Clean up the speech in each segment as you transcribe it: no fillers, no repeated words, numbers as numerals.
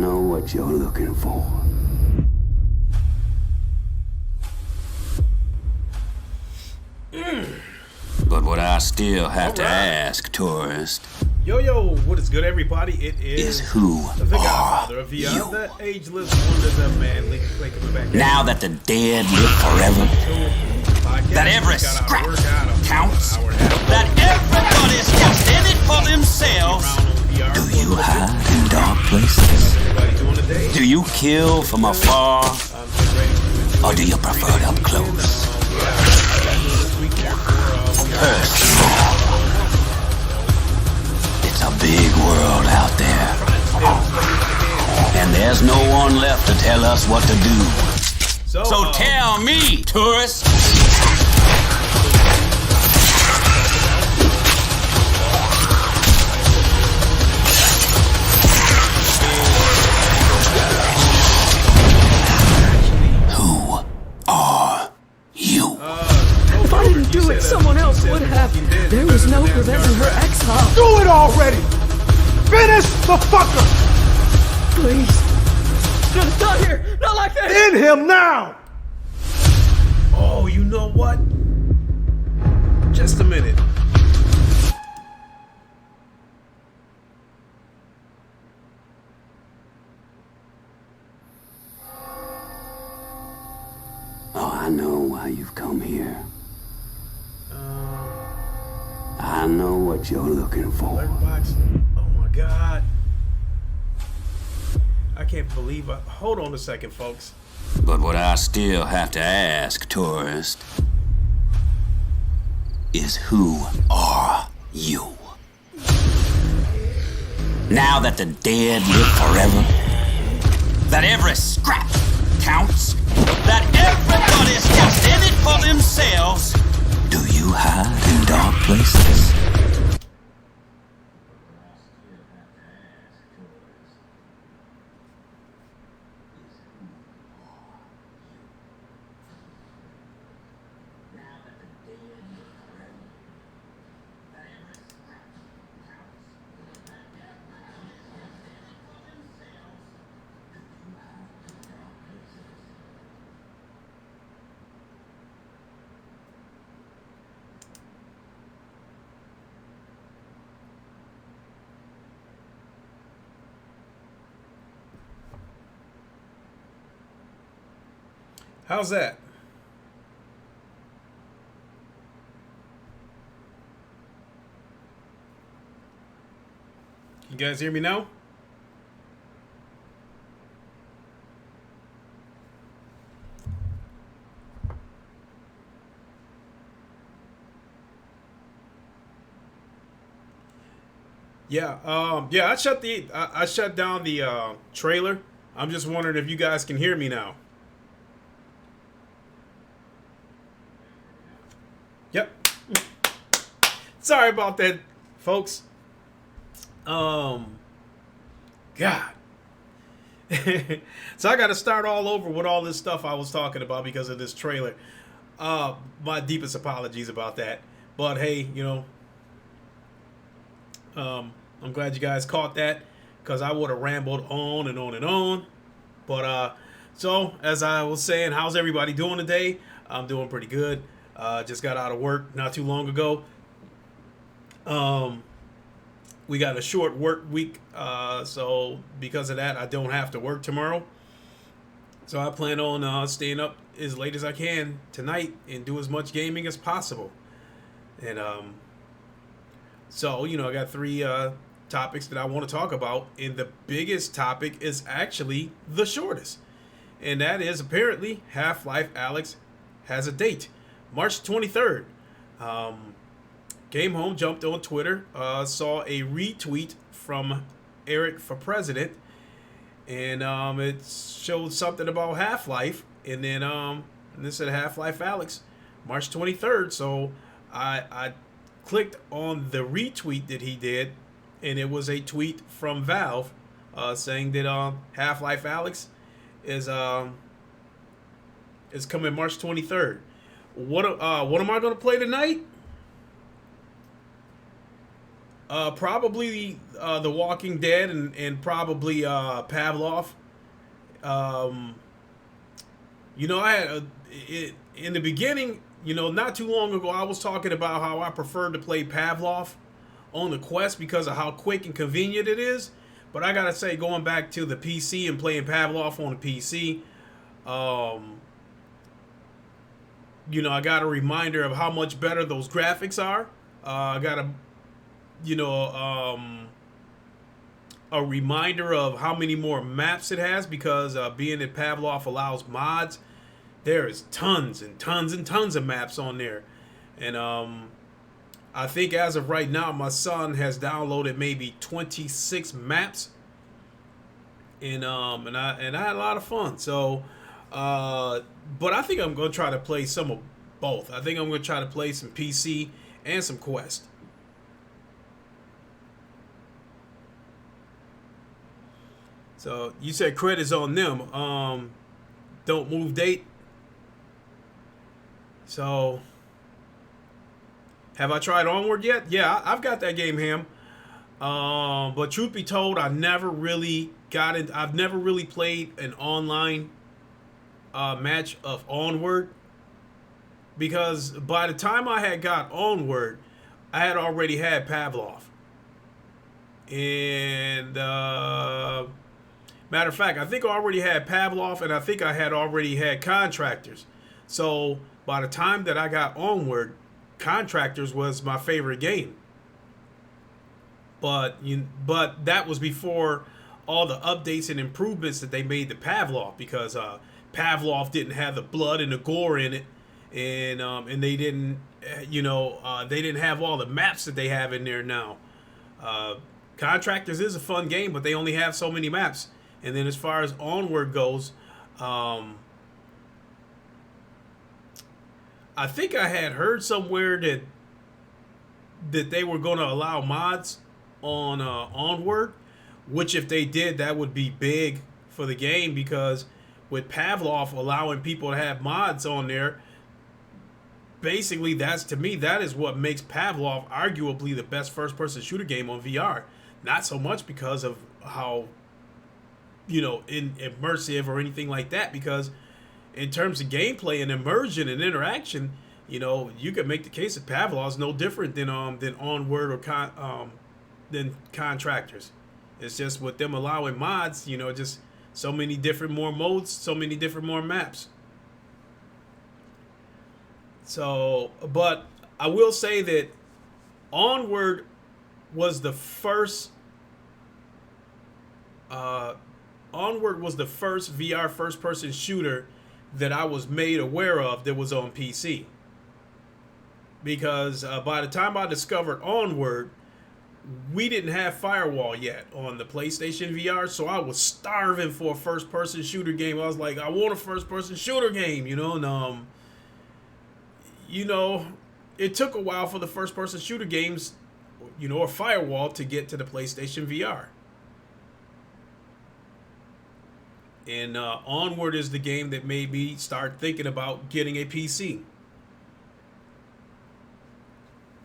know what you're looking for. But what I still have to ask, tourist, Yo, what is good, everybody? It is who the Godfather of VR, the ageless wonders of man. Link coming back. Now that the dead live forever, that every scrap counts, that everybody's just in it for themselves, do you hide in dark places? Do you kill from afar? Or do you prefer it up close? Personal. It's a big world out there. And there's no one left to tell us what to do. So tell me, tourist. Who are you? If I didn't do it, someone else would have. There was no preventing her exile. Do it already! Finish the fucker! Please. Not here! Not like this! In him now! Oh, you know what? Just a minute. Oh, I know why you've come here. I know what you're looking for. Alert box. Oh my God. I can't believe I... Hold on a second, folks. But what I still have to ask, tourist, is who are you? Now that the dead live forever, that every scrap counts, that everybody's just in it for themselves, do you hide in dark places? How's that? You guys hear me now? Yeah, I shut down the trailer. I'm just wondering if you guys can hear me now. Yep. Sorry about that, folks. God. So I got to start all over with all this stuff I was talking about because of this trailer. My deepest apologies about that. But hey, you know, I'm glad you guys caught that because I would have rambled on and on and on. But so as I was saying, how's everybody doing today? I'm doing pretty good. Just got out of work not too long ago. We got a short work week, so because of that, I don't have to work tomorrow. So I plan on staying up as late as I can tonight and do as much gaming as possible. And so, you know, I got three topics that I want to talk about, and the biggest topic is actually the shortest, and that is apparently Half-Life Alyx has a date. March 23rd. Came home, jumped on Twitter, saw a retweet from Eric for President, and it showed something about Half-Life, and then it said Half-Life Alyx, March 23rd. So I clicked on the retweet that he did, and it was a tweet from Valve saying that Half-Life Alyx is coming March 23rd. What am I going to play tonight? Probably The Walking Dead and probably Pavlov. You know, I had in the beginning, you know, not too long ago, I was talking about how I preferred to play Pavlov on the Quest because of how quick and convenient it is. But I gotta say, going back to the PC and playing Pavlov on the PC, you know, I got a reminder of how much better those graphics are. I got a, you know, a reminder of how many more maps it has because being that Pavlov allows mods, there is tons and tons and tons of maps on there. And I think as of right now, my son has downloaded maybe 26 maps, and I had a lot of fun. So, but I think I'm gonna try to play some of both. I think I'm gonna try to play some PC and some Quest. So you said credit's on them. Don't move date. So have I tried Onward yet? Yeah, I've got that game, Ham. But truth be told, I never really got it. I've never really played an online match of Onward because by the time I had got Onward, I had already had Pavlov. And matter of fact, I think I already had Pavlov, and I think I had already had Contractors. So by the time that I got Onward, Contractors was my favorite game. But that was before all the updates and improvements that they made to Pavlov, because Pavlov didn't have the blood and the gore in it, and they didn't, they didn't have all the maps that they have in there now. Contractors is a fun game, but they only have so many maps. And then as far as Onward goes, I think I had heard somewhere that they were going to allow mods on Onward, which if they did, that would be big for the game, because with Pavlov allowing people to have mods on there, basically to me that is what makes Pavlov arguably the best first-person shooter game on VR. Not so much because of how immersive or anything like that, because in terms of gameplay and immersion and interaction, you could make the case that Pavlov's no different than Onward or than Contractors. It's just with them allowing mods, just so many different more modes, so many different more maps. So, but I will say that Onward was the first VR first-person shooter that I was made aware of that was on PC. Because by the time I discovered Onward, we didn't have Firewall yet on the PlayStation VR, so I was starving for a first-person shooter game. I was like, I want a first-person shooter game, and it took a while for the first-person shooter games, or Firewall to get to the PlayStation VR. And Onward is the game that made me start thinking about getting a PC.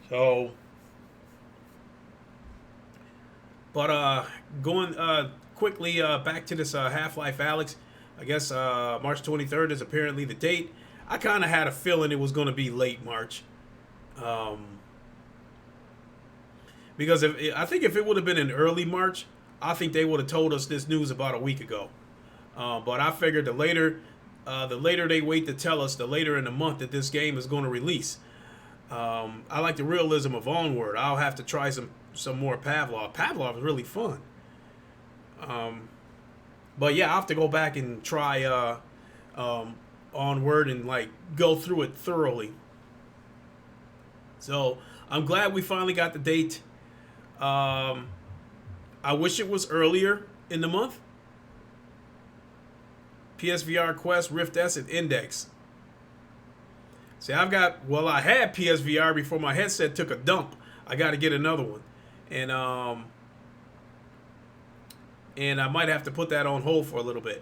So, but going quickly back to this Half-Life Alyx, I guess March 23rd is apparently the date. I kind of had a feeling it was going to be late March. Because I think if it would have been in early March, I think they would have told us this news about a week ago. But I figured the later they wait to tell us, the later in the month that this game is going to release. I like the realism of Onward. I'll have to try some more Pavlov. Pavlov is really fun. But yeah, I'll have to go back and try Onward and go through it thoroughly. So I'm glad we finally got the date. I wish it was earlier in the month. PSVR, Quest, Rift S, and Index. See, I had PSVR before my headset took a dump. I got to get another one. And I might have to put that on hold for a little bit.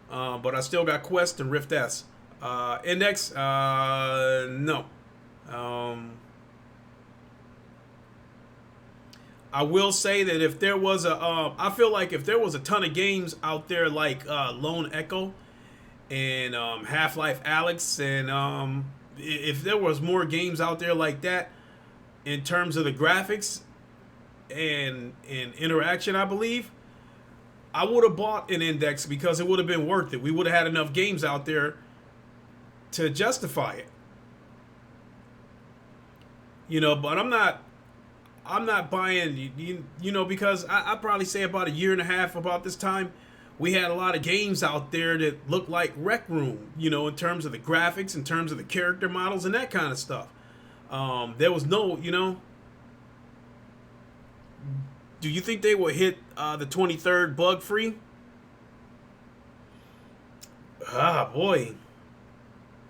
But I still got Quest and Rift S. Index, no. I will say that if there was a, I feel like if there was a ton of games out there like Lone Echo and Half-Life Alyx, and if there was more games out there like that in terms of the graphics and interaction, I believe I would have bought an index because it would have been worth it. We would have had enough games out there to justify it. You know, but I'm not buying, you know, because I probably say about a year and a half about this time, we had a lot of games out there that looked like Rec Room, you know, in terms of the graphics, in terms of the character models and that kind of stuff. There was no, you know, do you think they will hit the 23rd bug free? Ah, boy.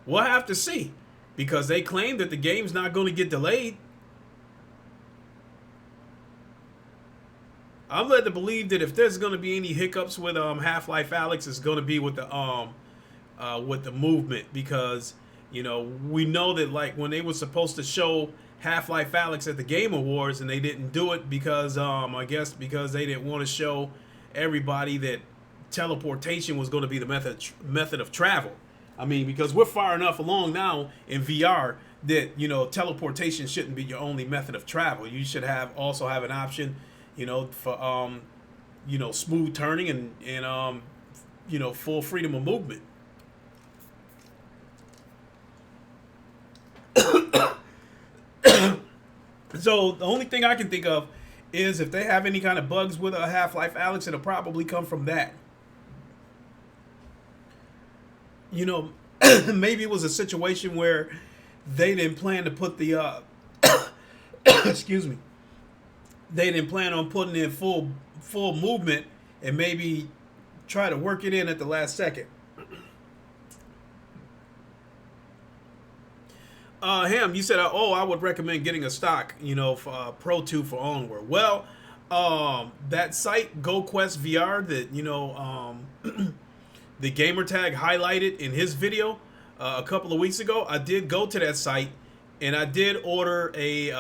We'll have to see, because they claim that the game's not going to get delayed. I'm led to believe that if there's going to be any hiccups with Half-Life Alyx, it's going to be with the movement, because you know, we know that like when they were supposed to show Half-Life Alyx at the Game Awards and they didn't do it because I guess because they didn't want to show everybody that teleportation was going to be the method of travel. I mean, because we're far enough along now in VR that, you know, teleportation shouldn't be your only method of travel. You should also have an option, you know, for you know, smooth turning and you know, full freedom of movement. So the only thing I can think of is if they have any kind of bugs with a Half-Life Alyx, it'll probably come from that. You know, maybe it was a situation where they didn't plan to put the excuse me, they didn't plan on putting in full movement and maybe try to work it in at the last second. Ham, you said, oh, I would recommend getting a stock, you know, for Pro 2 for Onward. Well, that site, GoQuest VR, that, you know, the gamertag highlighted in his video a couple of weeks ago, I did go to that site and I did order a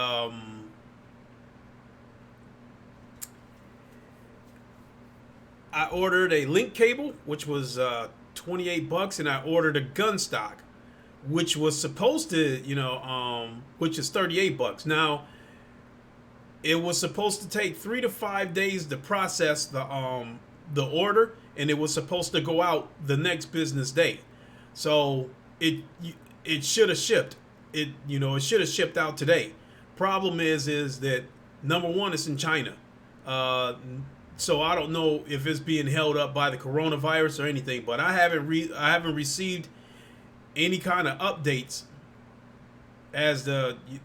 link cable, which was $28, and I ordered a gun stock, which was supposed to, you know, which is $38. Now, it was supposed to take 3 to 5 days to process the order, and it was supposed to go out the next business day. So it should have shipped. It should have shipped out today. Problem is that number one, it's in China. So I don't know if it's being held up by the coronavirus or anything, but I haven't received any kind of updates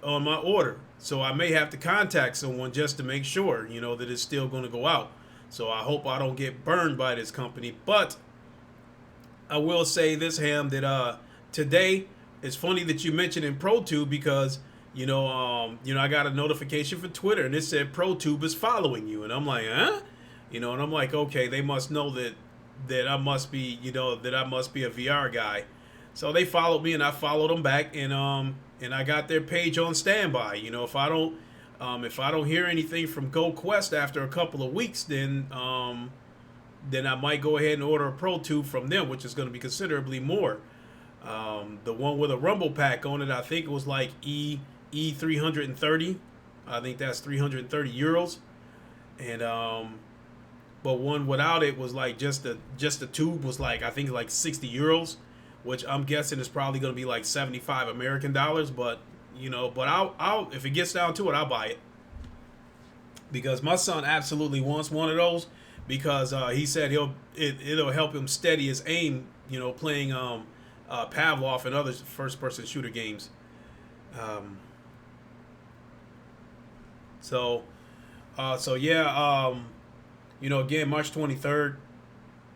on my order. So I may have to contact someone just to make sure, you know, that it's still going to go out. So I hope I don't get burned by this company. But I will say this, Ham, that today, it's funny that you mentioned in ProTube, because you know, I got a notification for Twitter and it said ProTube is following you, and I'm like, huh? You know, and I'm like, okay, they must know that I must be, you know, that I must be a VR guy. So they followed me and I followed them back, and I got their page on standby. You know, if I don't hear anything from GoQuest after a couple of weeks, then I might go ahead and order a Pro 2 from them, which is going to be considerably more. The one with a Rumble pack on it, I think it was like E330. I think that's 330 euros. And but one without it was like just the tube was like, I think like 60 euros, which I'm guessing is probably going to be like 75 American dollars. But you know, but I'll if it gets down to it, I'll buy it, because my son absolutely wants one of those, because he said it'll help him steady his aim, you know, playing Pavlov and other first-person shooter games. So yeah, you know, again, March 23rd,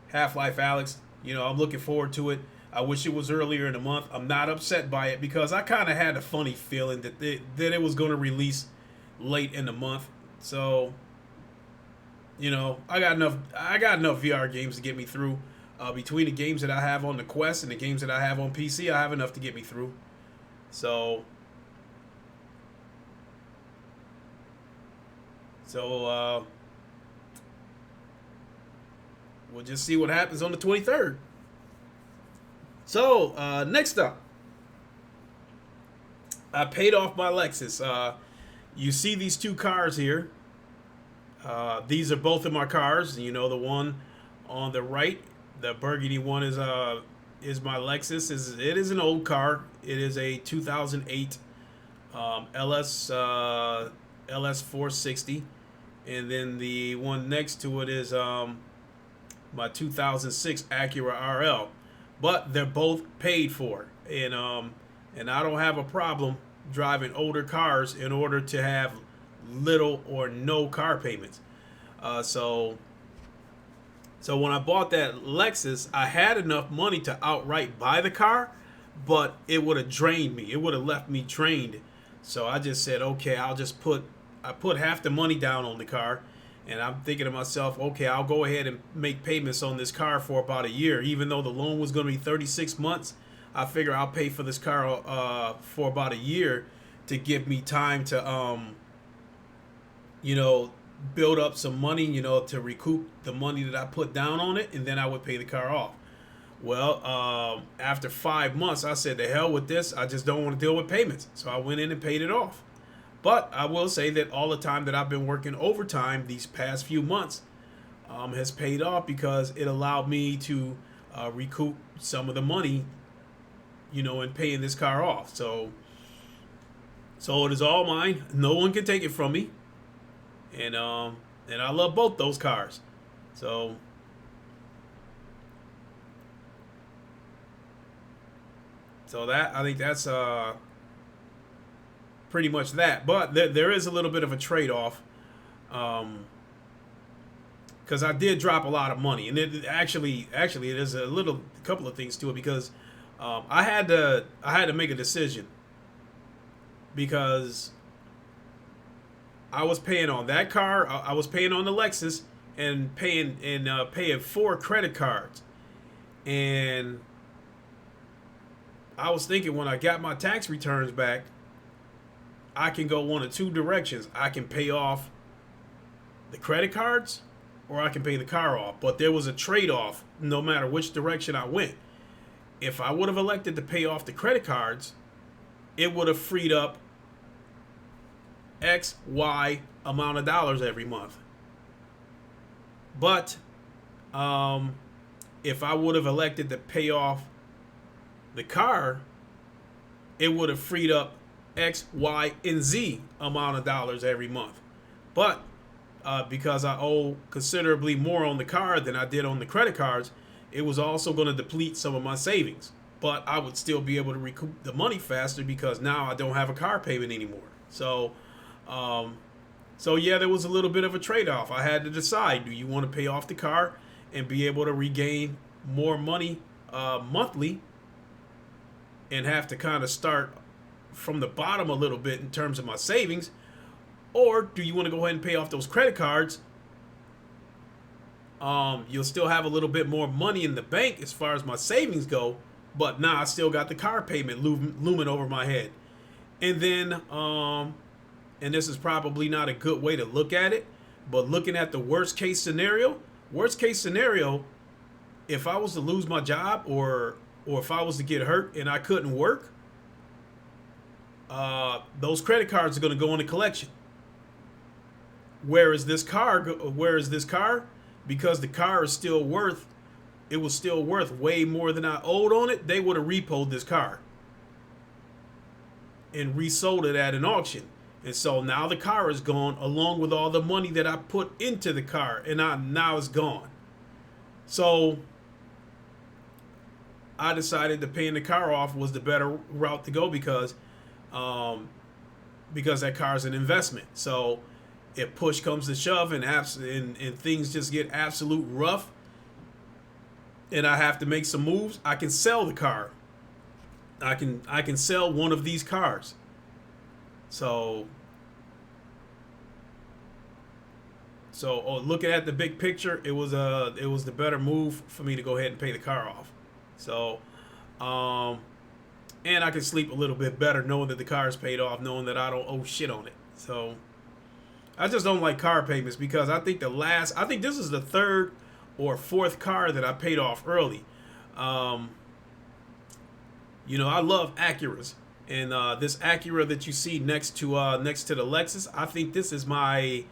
Half-Life Alyx. You know, I'm looking forward to it. I wish it was earlier in the month. I'm not upset by it, because I kind of had a funny feeling that it was going to release late in the month. So, you know, I got enough VR games to get me through. Between the games that I have on the Quest and the games that I have on PC, I have enough to get me through. So So we'll just see what happens on the 23rd. So next up, I paid off my Lexus. You see these two cars here. These are both of my cars. You know, the one on the right, the burgundy one, is my Lexus. It is an old car. It is a 2008 LS 460, and then the one next to it is my 2006 Acura RL. But they're both paid for, and I don't have a problem driving older cars in order to have little or no car payments. So when I bought that Lexus, I had enough money to outright buy the car, but it would have drained me. It would have left me drained. So I just said, okay, I put half the money down on the car, and I'm thinking to myself, okay, I'll go ahead and make payments on this car for about a year. Even though the loan was going to be 36 months, I figure I'll pay for this car for about a year to give me time to, build up some money, to recoup the money that I put down on it, and then I would pay the car off. Well, after 5 months, I said, the hell with this. I just don't want to deal with payments. So I went in and paid it off. But I will say that all the time that I've been working overtime these past few months has paid off, because it allowed me to recoup some of the money, in paying this car off. So it is all mine. No one can take it from me. And I love both those cars. So I think that's pretty much that. But there is a little bit of a trade-off, because I did drop a lot of money, and it actually there's a couple of things to it, because I had to make a decision, because I was paying on that car, I was paying on the Lexus, and paying 4 credit cards, and I was thinking, when I got my tax returns back, I can go one of two directions. I can pay off the credit cards, or I can pay the car off. But there was a trade-off no matter which direction I went. If I would have elected to pay off the credit cards, it would have freed up X, Y amount of dollars every month. But if I would have elected to pay off the car, it would have freed up X, Y, and Z amount of dollars every month. But because I owe considerably more on the car than I did on the credit cards, it was also going to deplete some of my savings. But I would still be able to recoup the money faster, because now I don't have a car payment anymore. So yeah, there was a little bit of a trade-off. I had to decide, do you want to pay off the car and be able to regain more money monthly, and have to kind of start from the bottom a little bit in terms of my savings, or do you want to go ahead and pay off those credit cards? You'll still have a little bit more money in the bank as far as my savings go, but now I still got the car payment looming over my head. And then, and this is probably not a good way to look at it, but looking at the worst case scenario, if I was to lose my job, or if I was to get hurt and I couldn't work, those credit cards are going to go into collection. Whereas this car, because the car is still worth way more than I owed on it, they would have repoed this car and resold it at an auction. And so now the car is gone, along with all the money that I put into the car, and now it's gone. So I decided that paying the car off was the better route to go, because that car is an investment. So if push comes to shove and things just get absolute rough, and I have to make some moves, I can sell the car. I can sell one of these cars. So looking at the big picture, it was the better move for me to go ahead and pay the car off. So, and I can sleep a little bit better knowing that the car is paid off, knowing that I don't owe shit on it. So, I just don't like car payments because I think this is the third or fourth car that I paid off early. You know, I love Acuras, and this Acura that you see next to the Lexus, I think this is my.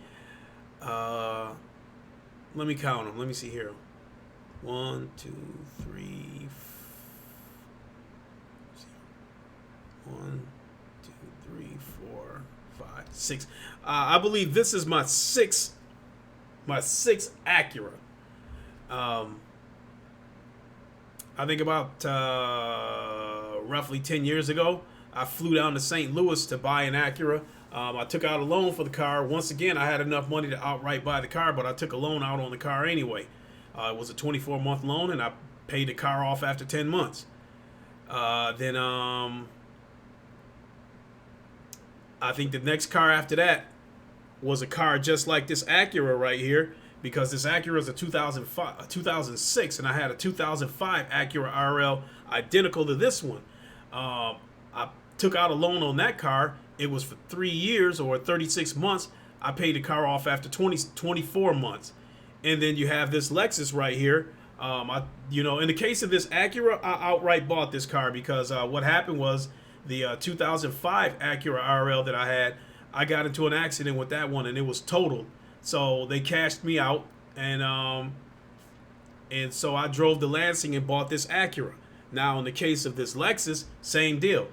Let me count them. Let me see here. 1, 2, 3. 1, 2, 3, 4, 5, 6. I believe this is my sixth Acura. I think about roughly 10 years ago, I flew down to St. Louis to buy an Acura. I took out a loan for the car. Once again, I had enough money to outright buy the car, but I took a loan out on the car anyway. It was a 24-month loan, and I paid the car off after 10 months. Then I think the next car after that was a car just like this Acura right here, because this Acura is a 2006, and I had a 2005 Acura RL identical to this one. I took out a loan on that car. It was for 3 years or 36 months. I paid the car off after 24 months. And then you have this Lexus right here. In the case of this Acura, I outright bought this car because what happened was the 2005 Acura RL that I had, I got into an accident with that one and it was totaled. So they cashed me out, and so I drove to Lansing and bought this Acura. Now in the case of this Lexus, same deal.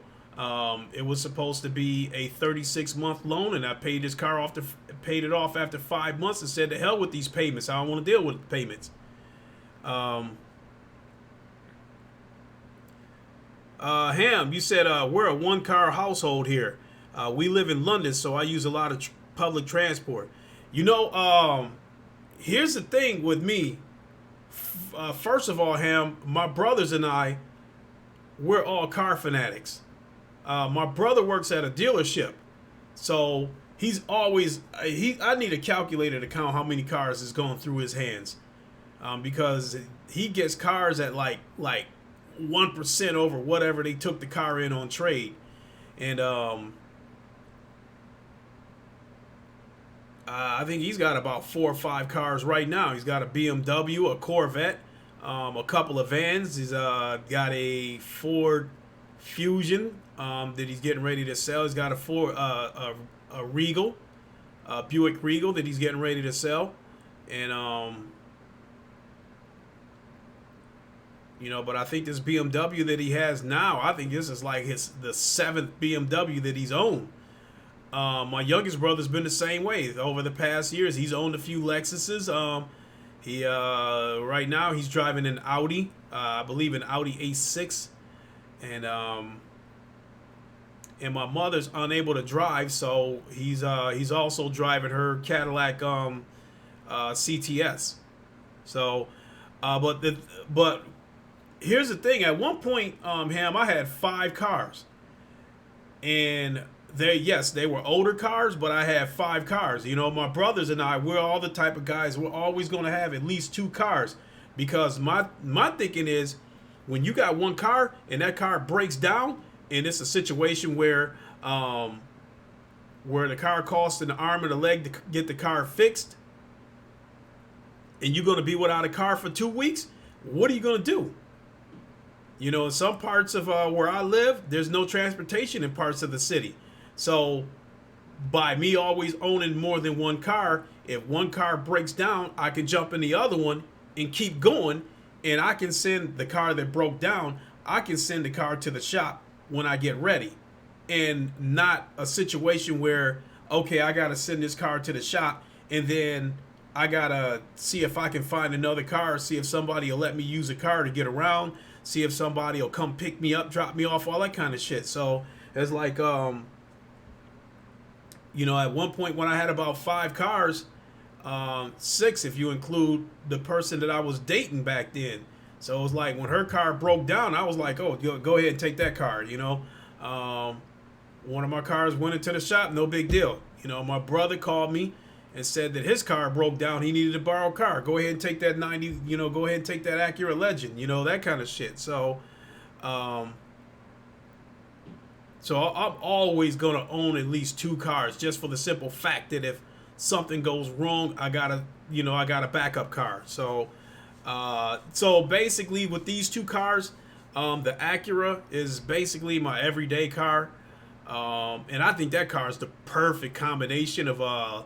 It was supposed to be a 36-month loan, and I paid this car off. Paid it off after 5 months and said, "To hell with these payments. I don't want to deal with payments." Ham, you said we're a one-car household here. We live in London, so I use a lot of public transport. You know, here's the thing with me. First of all, Ham, my brothers and I, we're all car fanatics. My brother works at a dealership, so he's always I need a calculator to count how many cars is going through his hands, because he gets cars at like 1% over whatever they took the car in on trade, and I think he's got about 4 or 5 cars right now. He's got a BMW, a Corvette, a couple of vans. He's got a Ford Fusion that he's getting ready to sell. He's got a Regal, a Buick Regal that he's getting ready to sell, and but I think this BMW that he has now, I think this is like the 7th BMW that he's owned. My youngest brother's been the same way over the past years. He's owned a few Lexuses. He right now he's driving an Audi, I believe an Audi A6, and my mother's unable to drive, so he's also driving her Cadillac CTS. So, but here's the thing. At one point, Ham, I had 5 cars, and they were older cars, but I had 5 cars. You know, my brothers and I, we're all the type of guys, we're always going to have at least 2 cars, because my thinking is, when you got one car and that car breaks down, and it's a situation where the car costs an arm and a leg to get the car fixed, and you're going to be without a car for 2 weeks, what are you going to do? You know, in some parts of where I live, there's no transportation in parts of the city. So by me always owning more than one car, if one car breaks down, I can jump in the other one and keep going, and I can send the car that broke down, I can send the car to the shop when I get ready, and not a situation where, okay, I got to send this car to the shop, and then I got to see if I can find another car, see if somebody will let me use a car to get around, see if somebody will come pick me up, drop me off, all that kind of shit. So it's like, at one point when I had about 5 cars, 6 if you include the person that I was dating back then. So it was like when her car broke down, I was like, oh, go ahead and take that car, One of my cars went into the shop, no big deal. My brother called me and said that his car broke down, he needed to borrow a car. Go ahead and take that 90, go ahead and take that Acura Legend, that kind of shit. So, I'm always going to own at least 2 cars, just for the simple fact that if something goes wrong, I got a backup car. So so basically with these two cars, the Acura is basically my everyday car. And I think that car is the perfect combination of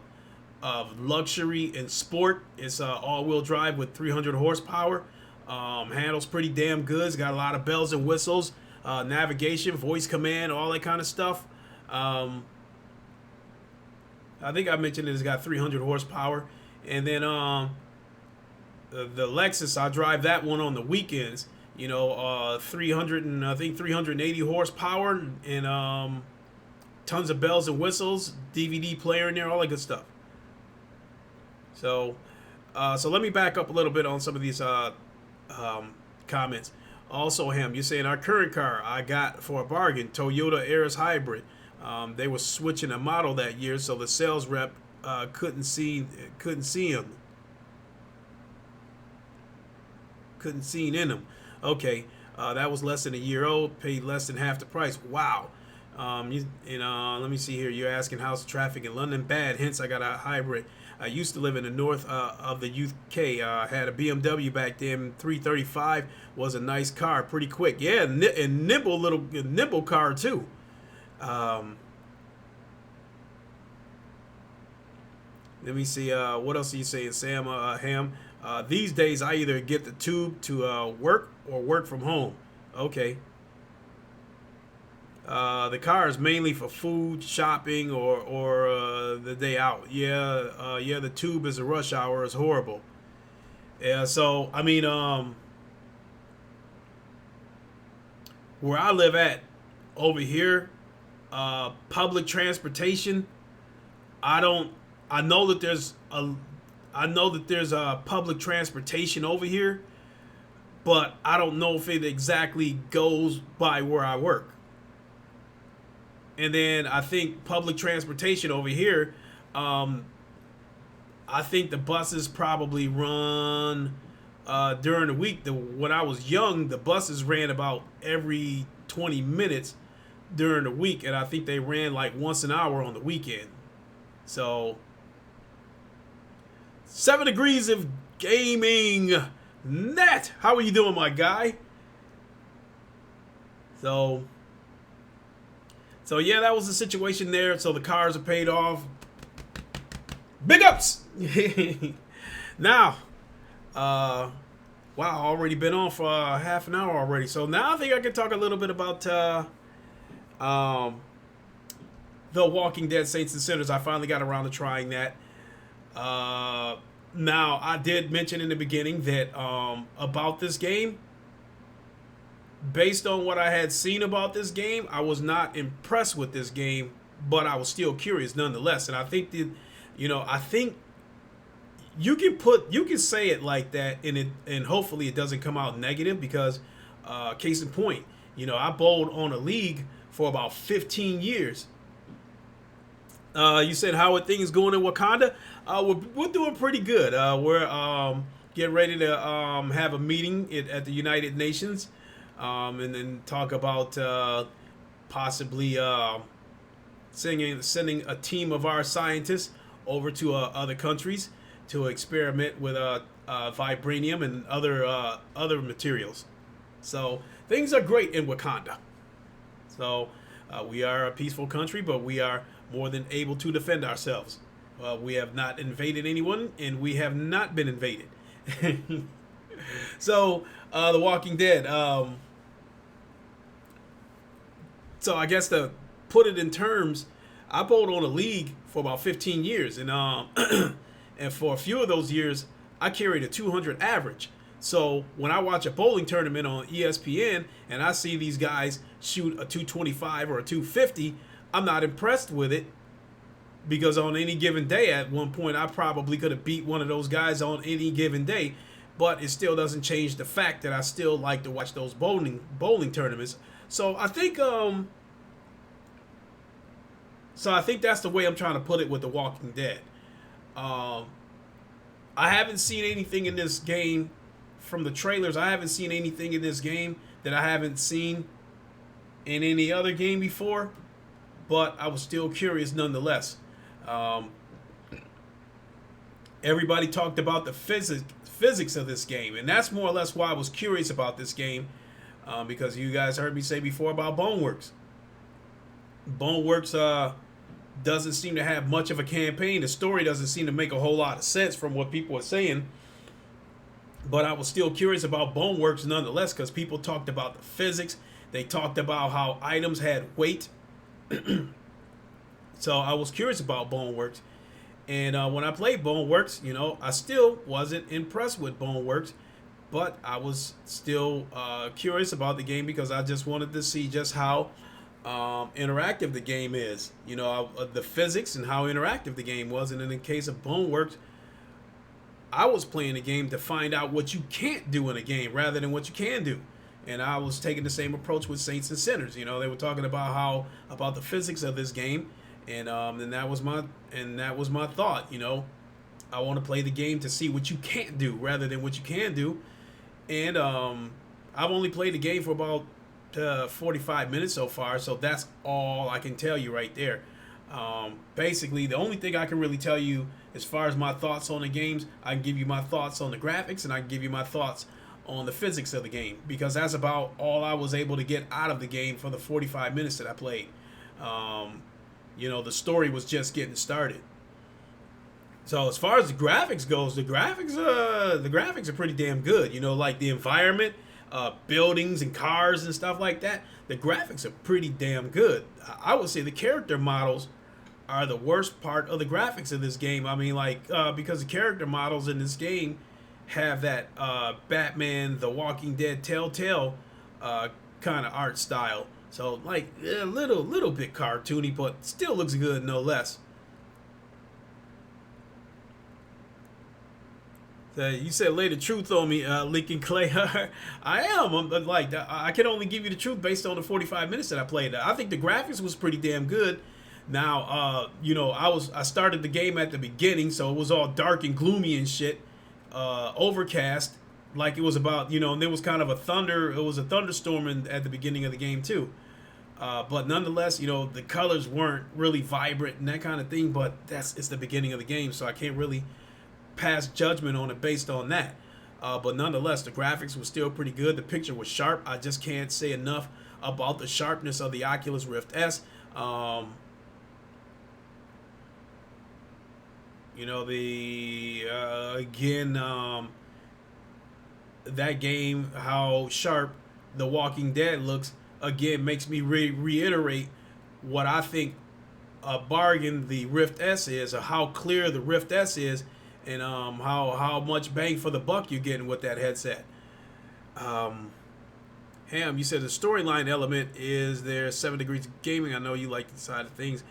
luxury and sport. It's all-wheel drive with 300 horsepower. Handles pretty damn good. It's got a lot of bells and whistles, navigation, voice command, all that kind of stuff. I think I mentioned it's got 300 horsepower. And then the Lexus, I drive that one on the weekends. 380 horsepower and tons of bells and whistles, DVD player in there, all that good stuff. So let me back up a little bit on some of these comments. Also, you're saying our current car I got for a bargain, Toyota Aris Hybrid. They were switching a model that year, so the sales rep couldn't see him. Couldn't see in them. Okay, that was less than a year old. Paid less than half the price. Wow. Let me see here. You're asking how's the traffic in London? Bad. Hence, I got a hybrid. I used to live in the north of the UK. Had a BMW back then. 335 was a nice car. Pretty quick. Yeah, and nimble car too. Let me see. What else are you saying, Sam? Ham. These days, I either get the tube to work or work from home. Okay. The car is mainly for food, shopping, or the day out. Yeah, the tube is a rush hour. It's horrible. Yeah, so, I mean, where I live at, over here, public transportation, I know that there's public transportation over here, but I don't know if it exactly goes by where I work. And then I think public transportation over here, I think the buses probably run during the week. When I was young, the buses ran about every 20 minutes during the week, and I think they ran like once an hour on the weekend. So 7 Degrees of Gaming Net. How are you doing, my guy? So yeah, that was the situation there. So the cars are paid off. Big ups. Now, wow, already been on for half an hour already. So now I think I can talk a little bit about The Walking Dead Saints and Sinners. I finally got around to trying that. Now, I did mention in the beginning that about this game. Based on what I had seen about this game, I was not impressed with this game, but I was still curious nonetheless. And I think that, I think you can say it like that, and hopefully it doesn't come out negative because, case in point, I bowled on a league for about 15 years. You said how are things going in Wakanda? We're doing pretty good. We're getting ready to have a meeting at the United Nations. And then talk about possibly sending a team of our scientists over to other countries to experiment with vibranium and other materials. So things are great in Wakanda. So we are a peaceful country, but we are more than able to defend ourselves. We have not invaded anyone, and we have not been invaded. So The Walking Dead. So I guess to put it in terms, I bowled on a league for about 15 years, and and for a few of those years, I carried a 200 average. So when I watch a bowling tournament on ESPN and I see these guys shoot a 225 or a 250, I'm not impressed with it because on any given day, at one point, I probably could have beat one of those guys on any given day, but it still doesn't change the fact that I still like to watch those bowling tournaments. So I think that's the way I'm trying to put it with The Walking Dead. I haven't seen anything in this game from the trailers. I haven't seen anything in this game that I haven't seen in any other game before, but I was still curious nonetheless. everybody talked about the physics of this game, and that's more or less why I was curious about this game, because you guys heard me say before about Boneworks. Boneworks doesn't seem to have much of a campaign. The story doesn't seem to make a whole lot of sense from what people are saying. But I was still curious about Boneworks nonetheless, because people talked about the physics. They talked about how items had weight. So I was curious about Boneworks. And when I played Boneworks, you know, I still wasn't impressed with Boneworks. But I was still curious about the game because I just wanted to see just how interactive the game is. You know, the physics and how interactive the game was. And in the case of Boneworks, I was playing the game to find out what you can't do in a game rather than what you can do. And I was taking the same approach with Saints and Sinners. You know, they were talking about about the physics of this game, and that was my thought. You know, I want to play the game to see what you can't do rather than what you can do. And I've only played the game for about 45 minutes so far, so that's all I can tell you right there. Basically, the only thing I can really tell you as far as my thoughts on the games, I can give you my thoughts on the graphics, and I can give you my thoughts on the physics of the game, because that's about all I was able to get out of the game for the 45 minutes that I played. You know, the story was just getting started. So as far as the graphics goes, the graphics are pretty damn good. You know, like the environment, buildings and cars and stuff like that. The graphics are pretty damn good. I would say the character models are the worst part of the graphics of this game. I mean, like, because the character models in this game have that Batman, The Walking Dead, Telltale kind of art style. So, like, a little bit cartoony, but still looks good, no less. So you said lay the truth on me, Lincoln Clay. I am. I'm like, I can only give you the truth based on the 45 minutes that I played. I think the graphics was pretty damn good. Now, you know, I started the game at the beginning, so it was all dark and gloomy and shit, overcast, like it was about, you know, and there was kind of a thunderstorm at the beginning of the game too. But nonetheless, you know, the colors weren't really vibrant and that kind of thing. But it's the beginning of the game, so I can't really pass judgment on it based on that. But nonetheless, the graphics were still pretty good. The picture was sharp. I just can't say enough about the sharpness of the Oculus Rift S. You know, that game, how sharp The Walking Dead looks, again, makes me reiterate what I think a bargain the Rift S is, or how clear the Rift S is, and how much bang for the buck you're getting with that headset. Ham, you said the storyline element is there. 7 Degrees of Gaming, I know you like the side of things.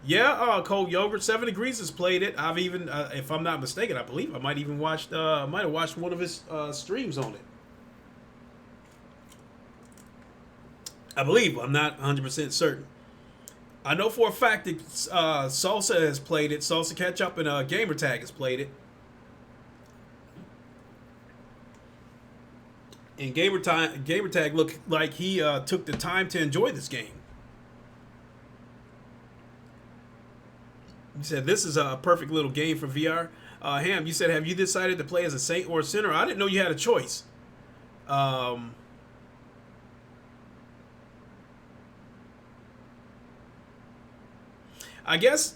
Yeah, Cold Yogurt, 7 Degrees has played it. I've even, if I'm not mistaken, I believe I might have watched one of his streams on it. I believe. I'm not 100% certain. I know for a fact that Salsa has played it. Salsa Ketchup and Gamertag has played it. And Gamertag looked like he took the time to enjoy this game. You said this is a perfect little game for VR. Ham, you said, have you decided to play as a saint or a sinner? I didn't know you had a choice. I guess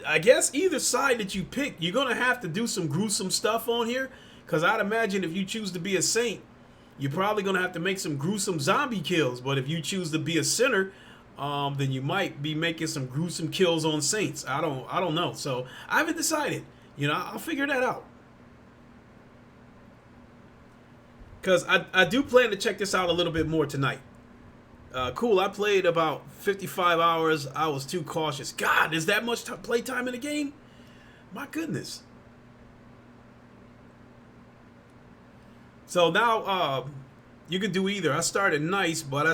I guess either side that you pick, you're gonna have to do some gruesome stuff on here. Cause I'd imagine if you choose to be a saint, you're probably gonna have to make some gruesome zombie kills. But if you choose to be a sinner, then you might be making some gruesome kills on saints. I don't know. So I haven't decided. You know, I'll figure that out. Because I do plan to check this out a little bit more tonight. Cool, I played about 55 hours. I was too cautious. God, is that much play time in the game? My goodness. So now, you can do either. I started nice, but I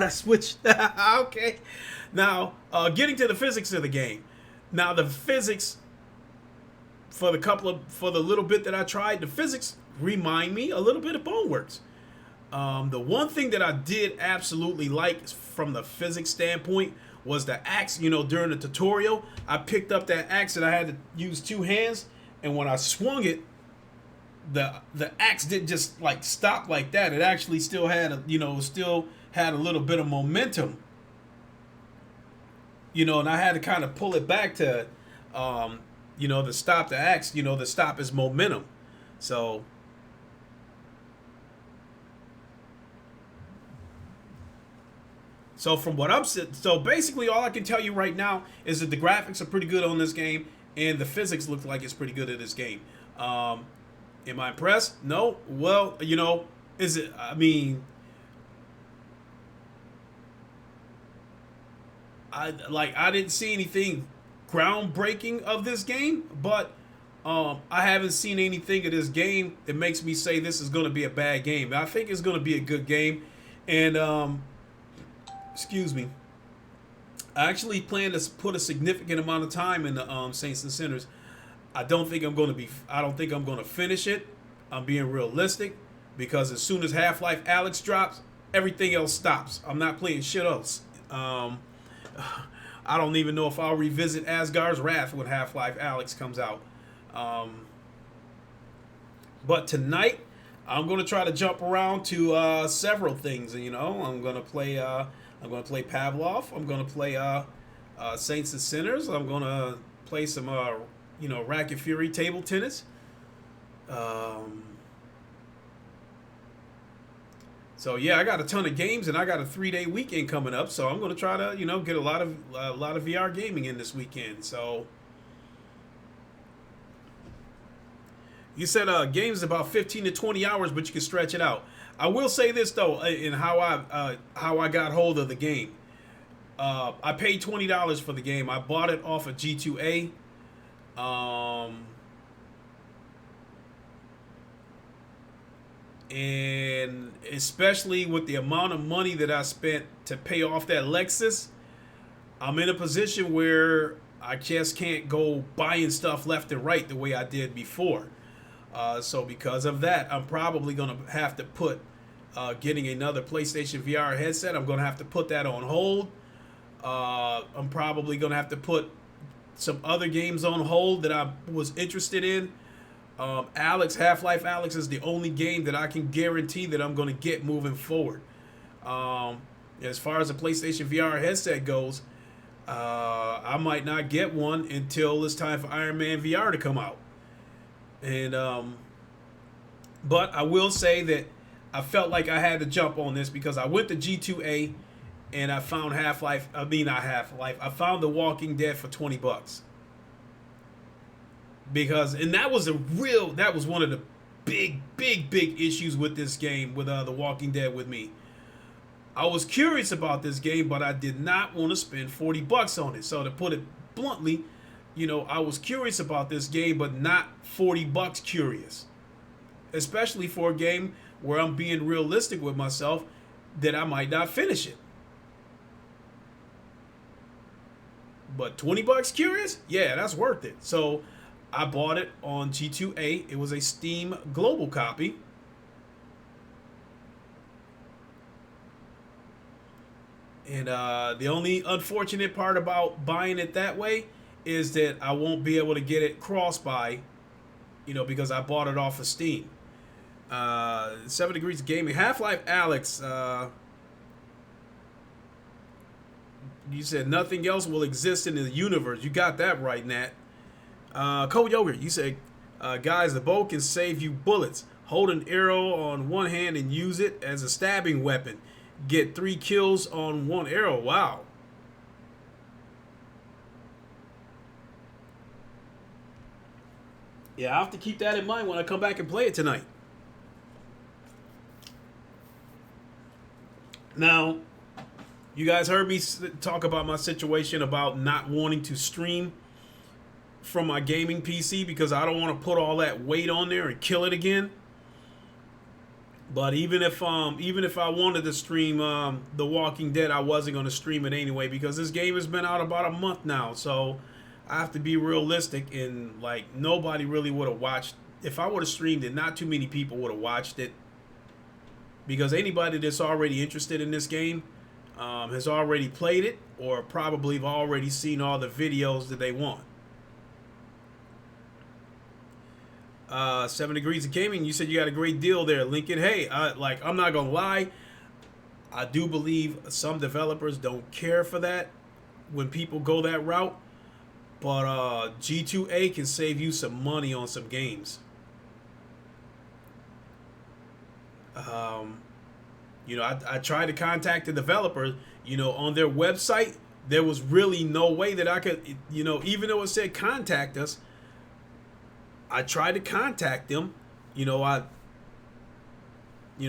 switched. Okay. Now, getting to the physics of the game. Now, the physics for the little bit that I tried, the physics remind me a little bit of Boneworks. The one thing that I did absolutely like from the physics standpoint was the axe. You know, during the tutorial, I picked up that axe and I had to use 2 hands, and when I swung it, the axe didn't just like stop like that. It actually still had a, you know, still had a little bit of momentum. You know, and I had to kind of pull it back to, you know, to stop the axe. You know, to stop its momentum. So. So from what so basically all I can tell you right now is that the graphics are pretty good on this game, and the physics look like it's pretty good at this game. Am I impressed? No. Well, you know, is it? I mean, I didn't see anything groundbreaking of this game, but I haven't seen anything of this game that makes me say this is going to be a bad game. I think it's going to be a good game, and excuse me. I actually plan to put a significant amount of time in the Saints and Sinners. I don't think I'm going to finish it. I'm being realistic, because as soon as Half-Life Alyx drops, everything else stops. I'm not playing shit else. I don't even know if I'll revisit Asgard's Wrath when Half-Life Alyx comes out. But tonight, I'm going to try to jump around to several things. You know, I'm going to play Pavlov. I'm going to play Saints and Sinners. I'm going to play some you know, Racket Fury table tennis. So yeah, I got a ton of games, and I got a 3-day weekend coming up. So I'm going to try to, you know, get a lot of VR gaming in this weekend. So you said games about 15 to 20 hours, but you can stretch it out. I will say this though, in how I got hold of the game. I paid $20 for the game. I bought it off of G2A. And especially with the amount of money that I spent to pay off that Lexus, I'm in a position where I just can't go buying stuff left and right the way I did before. So because of that, I'm probably going to have to put getting another PlayStation VR headset. I'm going to have to put that on hold. I'm probably going to have to put some other games on hold that I was interested in. Half-Life Alyx is the only game that I can guarantee that I'm going to get moving forward. As far as the PlayStation VR headset goes, I might not get one until it's time for Iron Man VR to come out. And but I will say that I felt like I had to jump on this because I went to G2A and I found I found The Walking Dead for $20. And that was one of the big issues with this game, with The Walking Dead with me. I was curious about this game, but I did not want to spend $40 on it. So to put it bluntly, you know, I was curious about this game, but not $40 curious. Especially for a game where I'm being realistic with myself that I might not finish it. But $20 curious? Yeah, that's worth it. So I bought it on G2A. It was a Steam global copy. And the only unfortunate part about buying it that way is that I won't be able to get it cross-buy, you know, because I bought it off of Steam. 7 Degrees Gaming. Half-Life Alyx. You said nothing else will exist in the universe. You got that right, Nat. Code Yogurt, you said, guys, the bow can save you bullets. Hold an arrow on one hand and use it as a stabbing weapon. Get 3 kills on 1 arrow. Wow. Yeah, I'll have to keep that in mind when I come back and play it tonight. Now, you guys heard me talk about my situation about not wanting to stream from my gaming PC because I don't want to put all that weight on there and kill it again. But even if I wanted to stream The Walking Dead, I wasn't going to stream it anyway because this game has been out about a month now. So I have to be realistic, and like nobody really would have watched. If I would have streamed it, not too many people would have watched it because anybody that's already interested in this game, has already played it or probably have already seen all the videos that they want. 7 Degrees of Gaming, you said you got a great deal there, Lincoln. Hey, I'm not gonna lie, I do believe some developers don't care for that when people go that route, but G2A can save you some money on some games. You know, I tried to contact the developers. You know, on their website, there was really no way that I could, you know, even though it said contact us, I tried to contact them. You know, I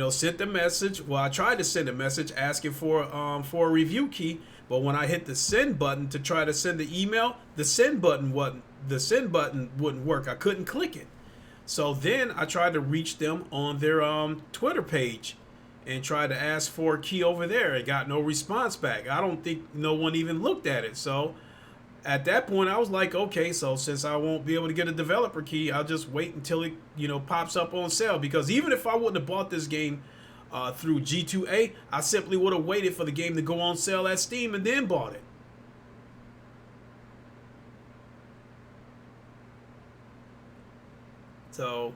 sent the message. Well, I tried to send a message asking for a review key, but when I hit the send button to try to send the email, the send button wouldn't work. I couldn't click it. So then I tried to reach them on their Twitter page and tried to ask for a key over there. I got no response back. I don't think no one even looked at it. So at that point, I was like, okay, so since I won't be able to get a developer key, I'll just wait until it, you know, pops up on sale. Because even if I wouldn't have bought this game through G2A, I simply would have waited for the game to go on sale at Steam and then bought it. So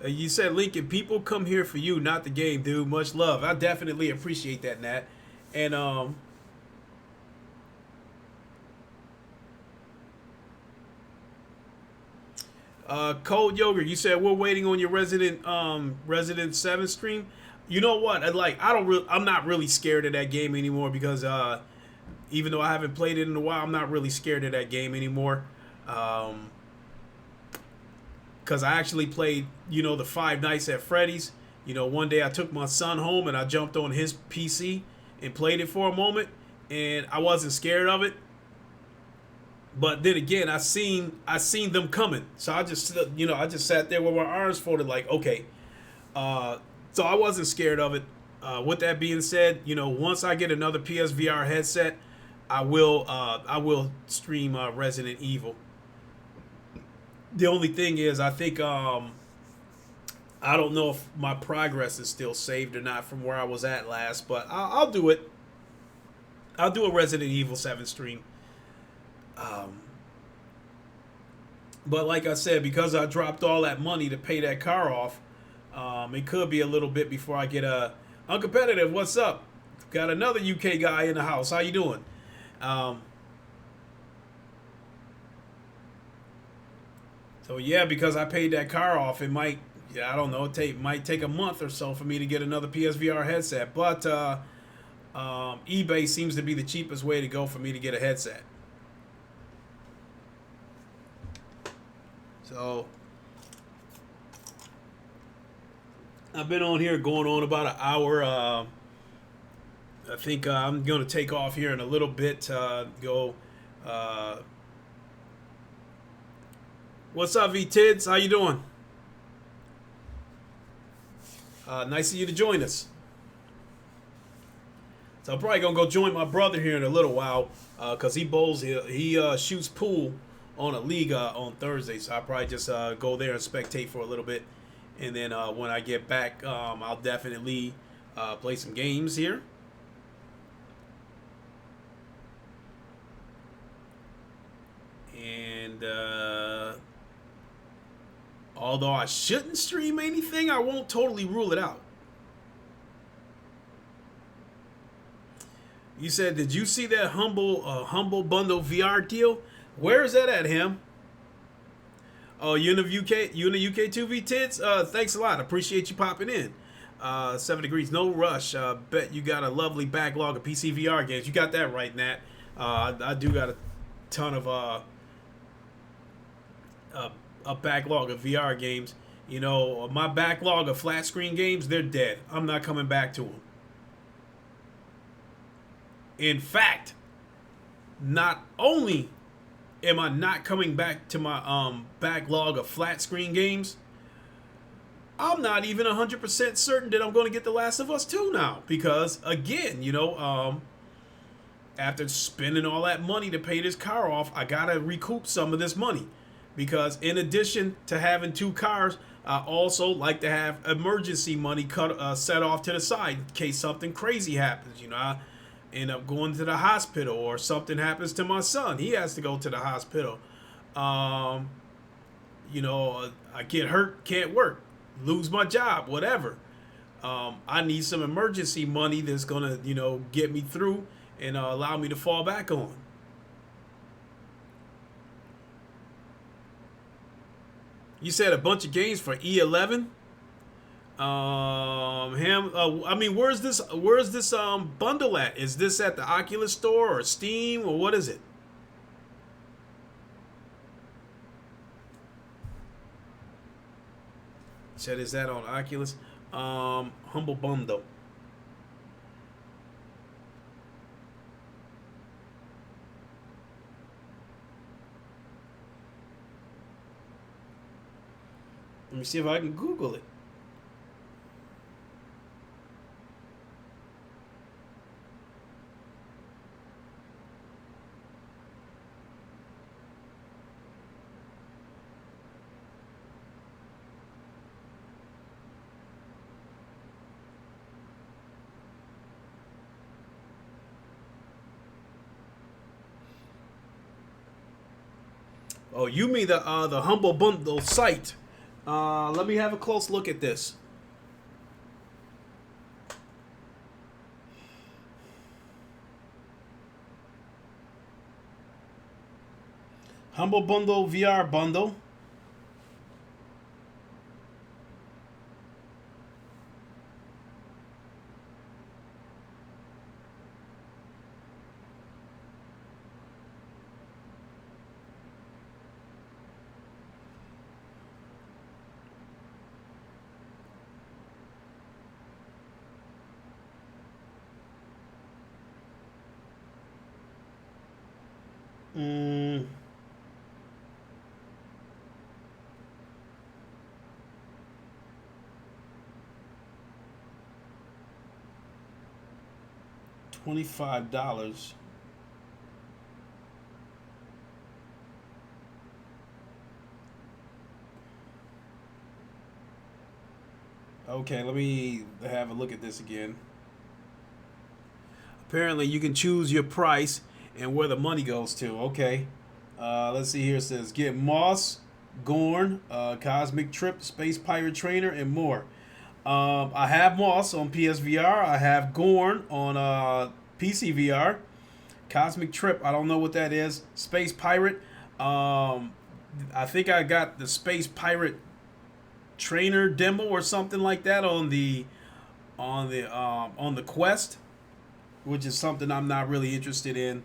you said, Lincoln, people come here for you, not the game, dude. Much love. I definitely appreciate that, Nat. And Cold Yogurt, you said we're waiting on your Resident 7 stream. You know what? I'm not really scared of that game anymore because even though I haven't played it in a while, I'm not really scared of that game anymore. Because I actually played, you know, the Five Nights at Freddy's. You know, one day I took my son home and I jumped on his PC and played it for a moment, and I wasn't scared of it. But then again, I seen them coming, so I just sat there with my arms folded, like, okay. So I wasn't scared of it. With that being said, you know, once I get another PSVR headset, I will stream Resident Evil. The only thing is, I think I don't know if my progress is still saved or not from where I was at last, but I'll do it. I'll do a Resident Evil 7 stream. But like I said, because I dropped all that money to pay that car off, it could be a little bit before I get a uncompetitive. What's up? Got another UK guy in the house. How you doing? So yeah, because I paid that car off, it might, I don't know, might take a month or so for me to get another PSVR headset. But eBay seems to be the cheapest way to go for me to get a headset. So I've been on here going on about an hour. I think I'm going to take off here in a little bit. Go. What's up, V-Tids? How you doing? Nice of you to join us. So I'm probably going to go join my brother here in a little while because he bowls. He shoots pool on a league on Thursday. So I'll probably just go there and spectate for a little bit. And then when I get back, I'll definitely play some games here. And although I shouldn't stream anything, I won't totally rule it out. You said, did you see that Humble Bundle VR deal? Where is that at, him? Oh, you in the UK? You in the UK too, V-Tits? Thanks a lot. Appreciate you popping in. 7 Degrees, no rush. Bet you got a lovely backlog of PC VR games. You got that right, Nat. I do got a ton of a backlog of VR games. You know, my backlog of flat screen games, they're dead. I'm not coming back to them. In fact, not only am I not coming back to my backlog of flat screen games, I'm not even 100% certain that I'm going to get The Last of Us 2 now. Because, again, you know, after spending all that money to pay this car off, I got to recoup some of this money. because in addition to having 2 cars, I also like to have emergency money set off to the side in case something crazy happens. You know, I end up going to the hospital or something happens to my son. He has to go to the hospital. You know, I get hurt, can't work, lose my job, whatever. I need some emergency money that's going to, you know, get me through and allow me to fall back on. You said a bunch of games for E11. I mean, where's this bundle at? Is this at the Oculus store or Steam or what is it? Said, is that on Oculus? Humble Bundle. Let me see if I can Google it. Oh, you mean the Humble Bundle site? Let me have a close look at this. Humble Bundle VR bundle. $25. Okay, let me have a look at this again. Apparently, you can choose your price and where the money goes to. Okay. Let's see here. It says get Moss, Gorn, Cosmic Trip, Space Pirate Trainer, and more. I have Moss on PSVR. I have Gorn on PCVR. Cosmic Trip, I don't know what that is. Space Pirate. I think I got the Space Pirate Trainer demo or something like that on the Quest, which is something I'm not really interested in.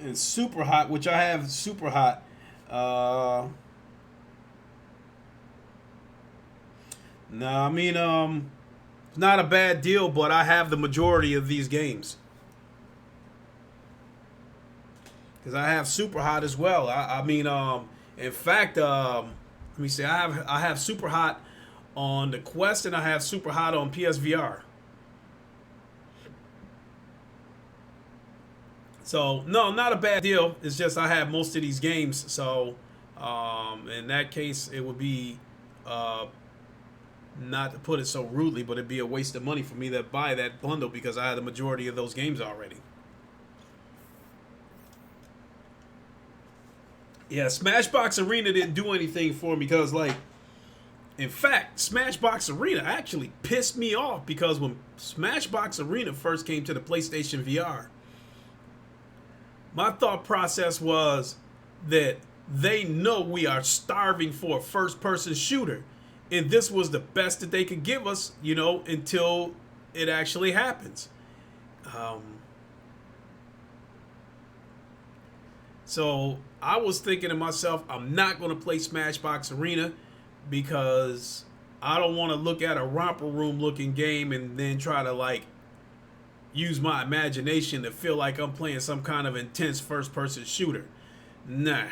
And Super Hot, which I have Super Hot. No, I mean, it's not a bad deal, but I have the majority of these games. Because I have Super Hot as well. I mean, in fact, let me see. I have Super Hot on the Quest, and I have Super Hot on PSVR. So, no, not a bad deal. It's just I have most of these games. So, in that case, it would be, not to put it so rudely, but it'd be a waste of money for me to buy that bundle because I had the majority of those games already. Yeah, Smashbox Arena didn't do anything for me because, like, in fact, Smashbox Arena actually pissed me off because when Smashbox Arena first came to the PlayStation VR, my thought process was that they know we are starving for a first-person shooter. And this was the best that they could give us, you know, until it actually happens. So I was thinking to myself, I'm not going to play Smashbox Arena because I don't want to look at a romper room looking game and then try to, like, use my imagination to feel like I'm playing some kind of intense first-person shooter. Nah.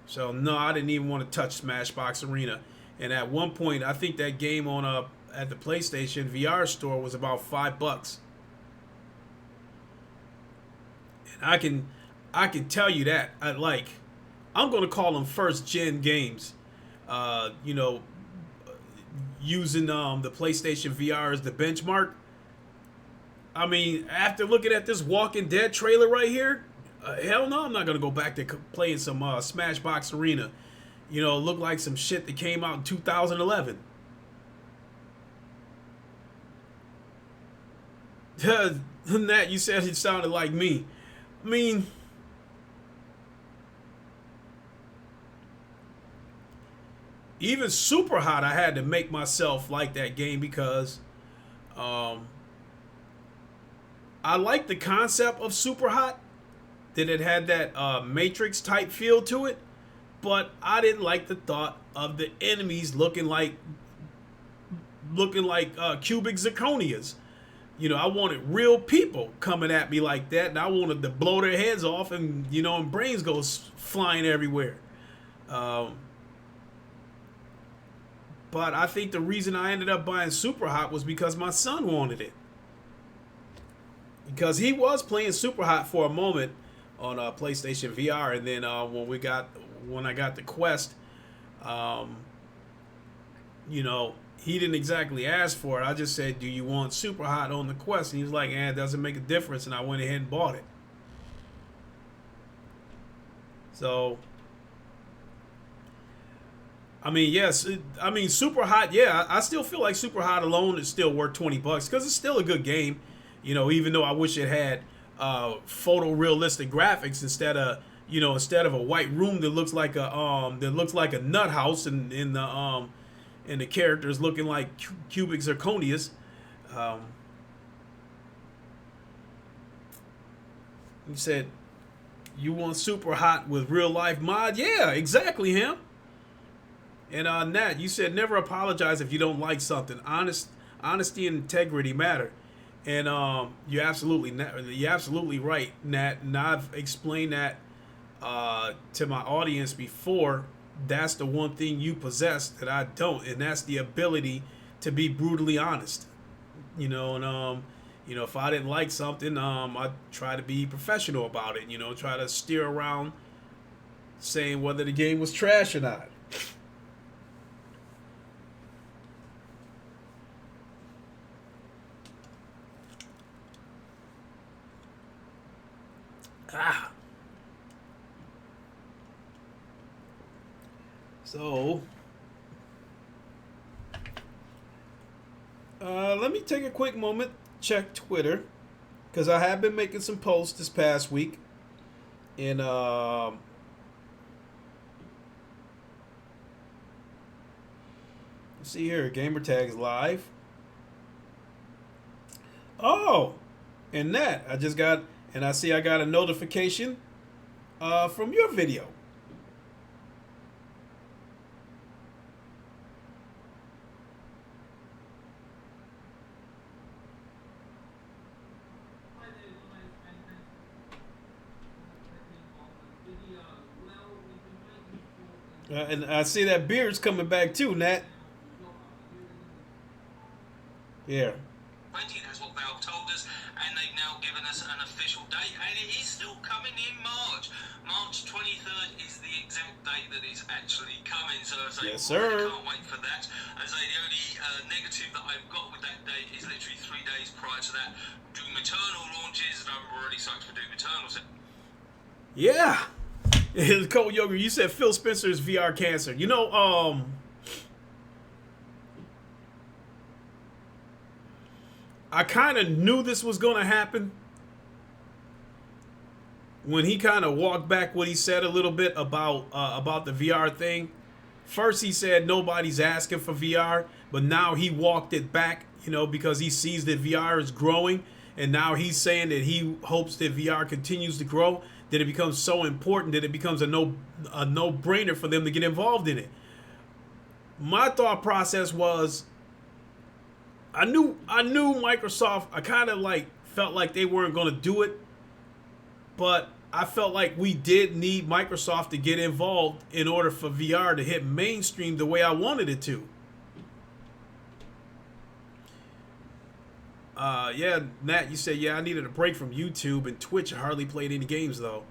So, no, I didn't even want to touch Smashbox Arena. And at one point, I think that game on at the PlayStation VR store was about $5. And I can tell you that I'm gonna call them first gen games. You know, using the PlayStation VR as the benchmark. I mean, after looking at this Walking Dead trailer right here, hell no, I'm not gonna go back to playing some Smashbox Arena. You know, look like some shit that came out in 2011. Nat, you said it sounded like me. I mean, even Super Hot, I had to make myself like that game because I like the concept of Super Hot, that it had that Matrix type feel to it, but I didn't like the thought of the enemies looking like cubic zirconias. You know, I wanted real people coming at me like that, and I wanted to blow their heads off, and you know, and brains go flying everywhere. But I think the reason I ended up buying Super Hot was because my son wanted it. Because he was playing Super Hot for a moment on PlayStation VR, and then when I got the Quest, you know, he didn't exactly ask for it. I just said, "Do you want Super Hot on the Quest?" And he was like, "It doesn't make a difference," and I went ahead and bought it. So, I mean, yes, Super Hot, yeah, I still feel like Super Hot alone is still worth $20 because it's still a good game. You know, even though I wish it had photorealistic graphics instead of a white room that looks like a nut house, and the characters looking like cubic zirconias. You said you want Super Hot with real life mod? Yeah, exactly, him. And Nat, you said never apologize if you don't like something. Honesty and integrity matter. And you're absolutely right, Nat. And I've explained that to my audience before. That's the one thing you possess that I don't, and that's the ability to be brutally honest. You know, and you know, if I didn't like something, I'd try to be professional about it. You know, try to steer around saying whether the game was trash or not. So, let me take a quick moment, check Twitter, because I have been making some posts this past week. And see here, gamer tags live. Oh, and that I just got, and I see I got a notification from your video. And I see that beard's coming back too, Nat. Yeah. That's what Valve told us, and they've now given us an official date, and it is still coming in March. March 23rd is the exact date that it's actually coming, so I say, yes, sir. I can't wait for that. I say the only negative that I've got with that date is literally 3 days prior to that, Doom Eternal launches, and I'm already psyched for Doom Eternal. Yeah. Cold Yogurt, you said Phil Spencer's VR cancer. You know, I kind of knew this was going to happen when he kind of walked back what he said a little bit about the VR thing. First, he said nobody's asking for VR, but now he walked it back, you know, because he sees that VR is growing, and now he's saying that he hopes that VR continues to grow, that it becomes so important that it becomes a no-brainer for them to get involved in it. My thought process was, I knew Microsoft, I kind of like felt like they weren't going to do it, but I felt like we did need Microsoft to get involved in order for VR to hit mainstream the way I wanted it to. Yeah, Nat, you said, yeah, I needed a break from YouTube and Twitch. I hardly played any games, though.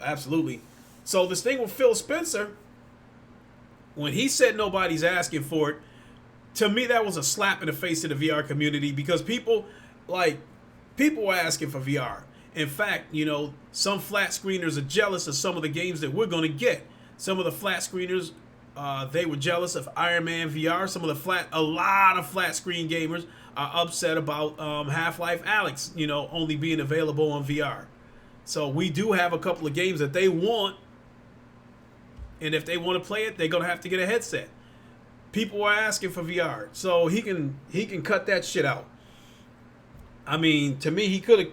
Absolutely. So this thing with Phil Spencer, when he said nobody's asking for it, to me, that was a slap in the face to the VR community, because people were asking for VR. In fact, some flat screeners are jealous of some of the games that we're going to get. Some of the flat screeners, they were jealous of Iron Man VR. A lot of flat screen gamers are upset about Half-Life Alyx, only being available on VR. So we do have a couple of games that they want, and if they want to play it, they're going to have to get a headset. People are asking for VR, so he can cut that shit out. I mean, to me, he could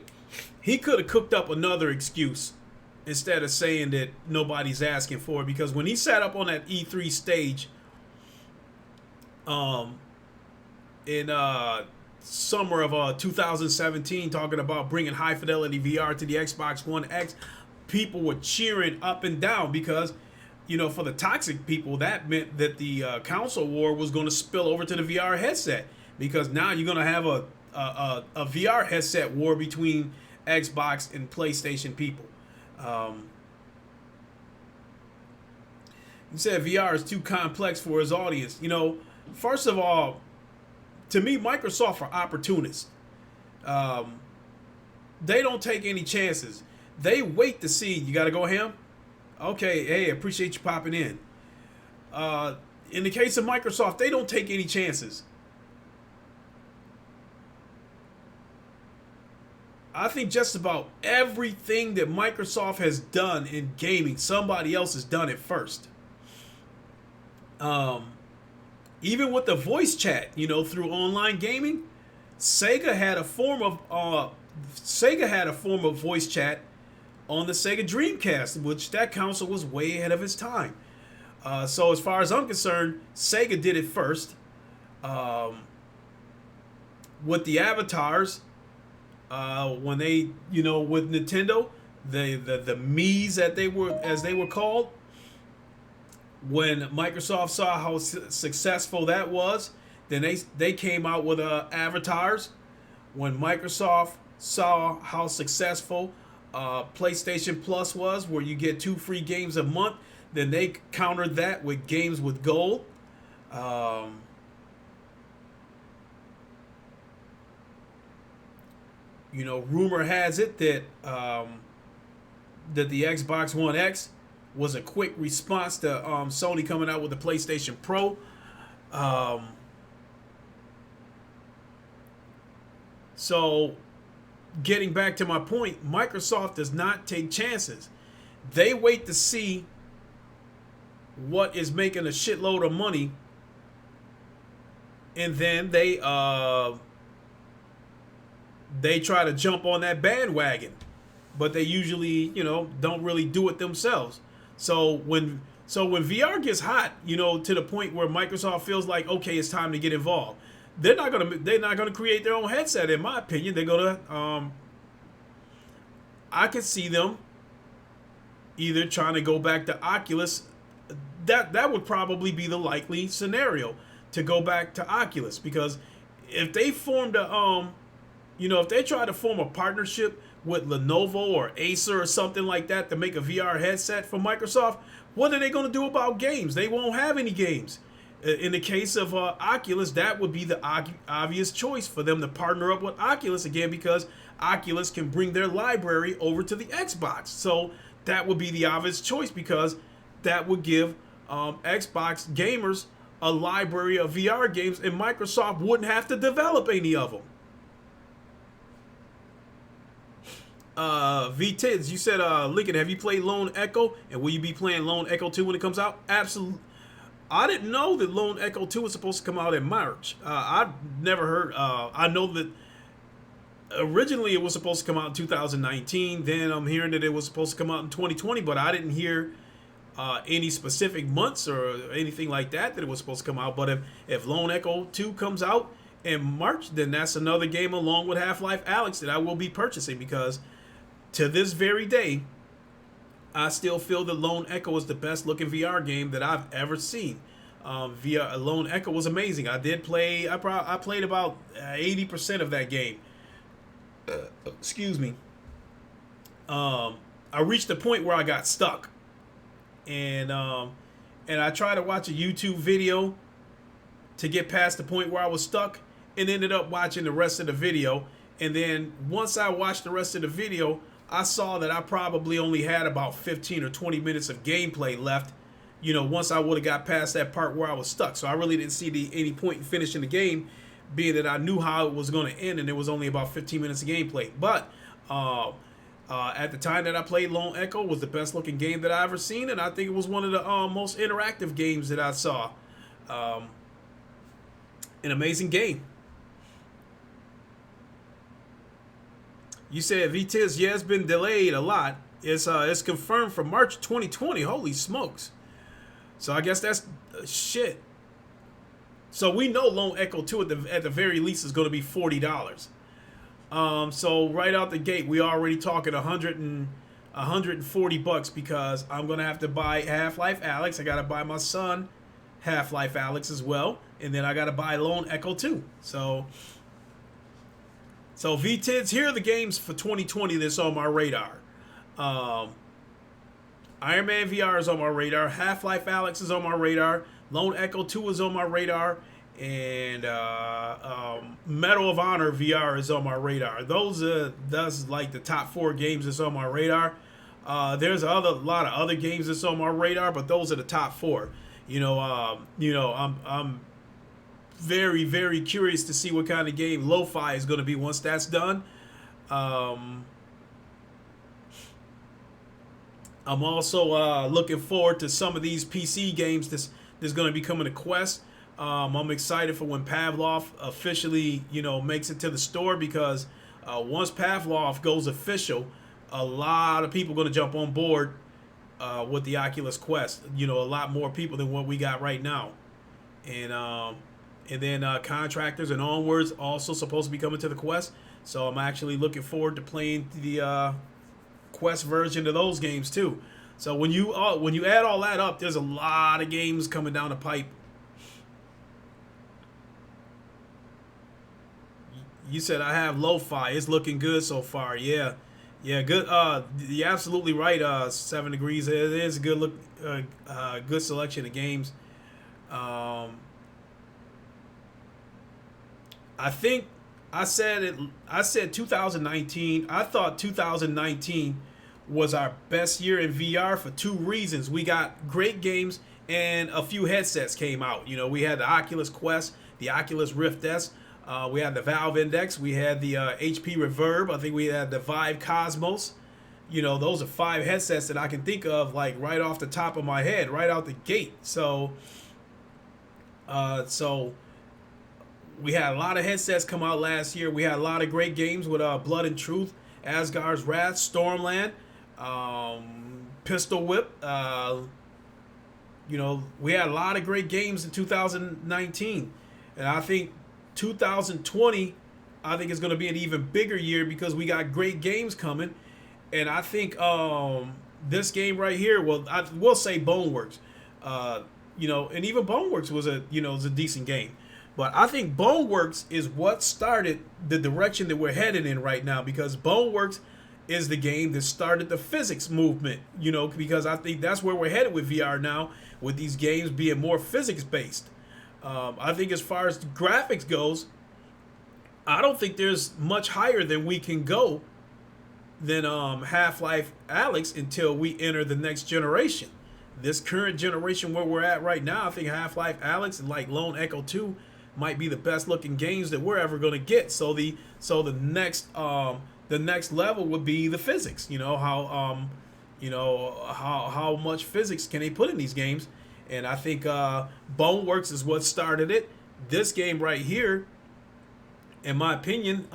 have cooked up another excuse instead of saying that nobody's asking for it, because when he sat up on that E3 stage in summer of 2017 talking about bringing high fidelity VR to the Xbox One X, people were cheering up and down, because for the toxic people, that meant that the console war was going to spill over to the VR headset, because now you're going to have a VR headset war between Xbox and PlayStation people. He said VR is too complex for his audience. First of all, to me, Microsoft are opportunists. They don't take any chances. They wait to see. You got to go ham? Okay, hey, appreciate you popping in. In the case of Microsoft, they don't take any chances. I think just about everything that Microsoft has done in gaming, somebody else has done it first. Even with the voice chat, through online gaming, Sega had a form of voice chat on the Sega Dreamcast, which that console was way ahead of its time. So as far as I'm concerned, Sega did it first. With the avatars, when they, with Nintendo, the Mii's as they were called, when Microsoft saw how successful that was, then they came out with avatars. When Microsoft saw how successful PlayStation Plus was, where you get 2 free games a month, then they countered that with games with gold. Rumor has it that that the Xbox One X was a quick response to Sony coming out with the PlayStation Pro. So, getting back to my point, Microsoft does not take chances. They wait to see what is making a shitload of money, and then they try to jump on that bandwagon, but they usually, don't really do it themselves. So when VR gets hot, to the point where Microsoft feels like, okay, it's time to get involved, they're not gonna create their own headset. In my opinion, they're gonna. I could see them either trying to go back to Oculus. That would probably be the likely scenario, to go back to Oculus, because if they formed if they try to form a partnership with Lenovo or Acer or something like that to make a VR headset for Microsoft, what are they going to do about games? They won't have any games. In the case of Oculus, that would be the obvious choice for them to partner up with Oculus again, because Oculus can bring their library over to the Xbox. So that would be the obvious choice, because that would give Xbox gamers a library of VR games, and Microsoft wouldn't have to develop any of them. V-Tids, you said, Lincoln, have you played Lone Echo? And will you be playing Lone Echo 2 when it comes out? Absolutely. I didn't know that Lone Echo 2 was supposed to come out in March. I've never heard. I know that originally it was supposed to come out in 2019. Then I'm hearing that it was supposed to come out in 2020, but I didn't hear any specific months or anything like that it was supposed to come out. But if Lone Echo 2 comes out in March, then that's another game along with Half-Life Alyx that I will be purchasing, because to this very day, I still feel that Lone Echo is the best looking VR game that I've ever seen. via Lone Echo was amazing. I did play. I played about 80% of that game. Excuse me. I reached the point where I got stuck, and I tried to watch a YouTube video to get past the point where I was stuck, and ended up watching the rest of the video. And then once I watched the rest of the video, I saw that I probably only had about 15 or 20 minutes of gameplay left. Once I would have got past that part where I was stuck. So I really didn't see any point in finishing the game, being that I knew how it was going to end, and there was only about 15 minutes of gameplay. But at the time that I played, Lone Echo was the best looking game that I ever seen, and I think it was one of the most interactive games that I saw. An amazing game. You said VTIS, yeah, it's been delayed a lot. It's confirmed for March 2020. Holy smokes. So I guess that's shit. So we know Lone Echo 2 at the very least is going to be $40. So right out the gate, we already talking $140 because I'm going to have to buy Half-Life Alyx. I got to buy my son Half-Life Alyx as well. And then I got to buy Lone Echo 2. So VTIDs, here are the games for 2020 that's on my radar. Iron Man VR is on my radar. Half-Life Alyx is on my radar. Lone Echo 2 is on my radar. And Medal of Honor VR is on my radar. That's like the top 4 games that's on my radar. There's a lot of other games that's on my radar, but those are the top 4. I'm very, very curious to see what kind of game Lo-Fi is going to be once that's done. I'm also looking forward to some of these PC games that's going to be coming to Quest. I'm excited for when Pavlov officially, makes it to the store, because once Pavlov goes official, a lot of people are going to jump on board with the Oculus Quest. A lot more people than what we got right now. And then Contractors and Onwards also supposed to be coming to the Quest. So I'm actually looking forward to playing the Quest version of those games too. So when you add all that up, there's a lot of games coming down the pipe. You said I have Lo-Fi. It's looking good so far. Yeah, good. You're absolutely right. 7 Degrees. It is a good look. Good selection of games. I think I said 2019. I thought 2019 was our best year in VR for 2 reasons. We got great games and a few headsets came out. We had the Oculus Quest, the Oculus Rift S. We had the Valve Index. We had the HP Reverb. I think we had the Vive Cosmos. Those are 5 headsets that I can think of, like, right off the top of my head, right out the gate. So we had a lot of headsets come out last year. We had a lot of great games with Blood and Truth, Asgard's Wrath, Stormland, Pistol Whip. We had a lot of great games in 2019. And I think 2020, is going to be an even bigger year because we got great games coming. And I think this game right here, I will say Boneworks. And even Boneworks was a decent game. But I think Boneworks is what started the direction that we're headed in right now, because Boneworks is the game that started the physics movement, because I think that's where we're headed with VR now, with these games being more physics-based. I think as far as the graphics goes, I don't think there's much higher than we can go than Half-Life Alyx until we enter the next generation. This current generation where we're at right now, I think Half-Life Alyx and like Lone Echo 2 might be the best looking games that we're ever going to get. So the next level would be the physics. How much physics can they put in these games? And I think Boneworks is what started it. This game right here, in my opinion,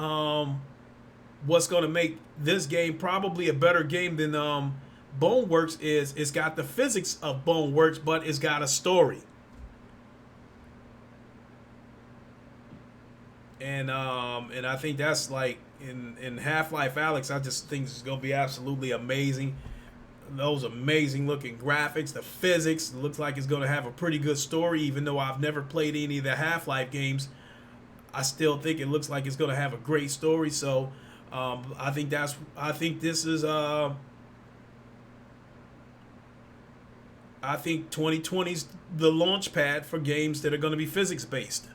what's going to make this game probably a better game than Boneworks is it's got the physics of Boneworks, but it's got a story. And I think that's like in Half-Life Alyx, I just think it's going to be absolutely amazing. those amazing looking graphics, the physics. It looks like it's going to have a pretty good story, even though I've never played any of the Half-Life games. I still think it looks like it's going to have a great story. So I think this is I think 2020's the launch pad for games that are going to be physics based.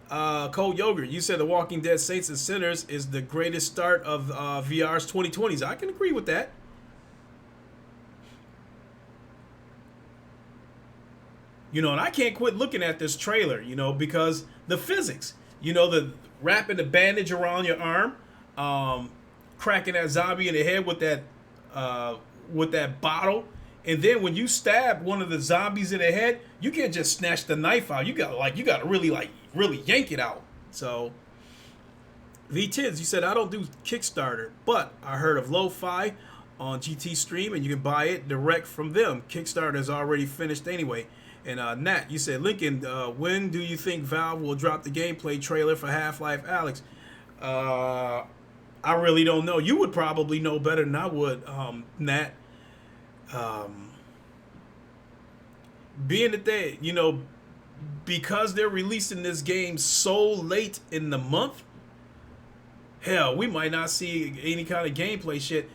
Cold Yogurt, you said The Walking Dead Saints and Sinners is the greatest start of VR's 2020s. I can agree with that. You know, and I can't quit looking at this trailer, you know, because the physics, you know, the wrapping the bandage around your arm, cracking that zombie in the head with that bottle, and then when you stab one of the zombies in the head, you can't just snatch the knife out. You got to really yank it out. So V-Tids, you said I don't do Kickstarter, but I heard of Lo-Fi on GT Stream, and you can buy it direct from them. Kickstarter is already finished anyway. And Nat, you said, Lincoln, when do you think Valve will drop the gameplay trailer for Half-Life Alyx? I really don't know. You would probably know better than I would, Nat. Being that they, you know, because they're releasing this game so late in the month, hell, we might not see any kind of gameplay shit,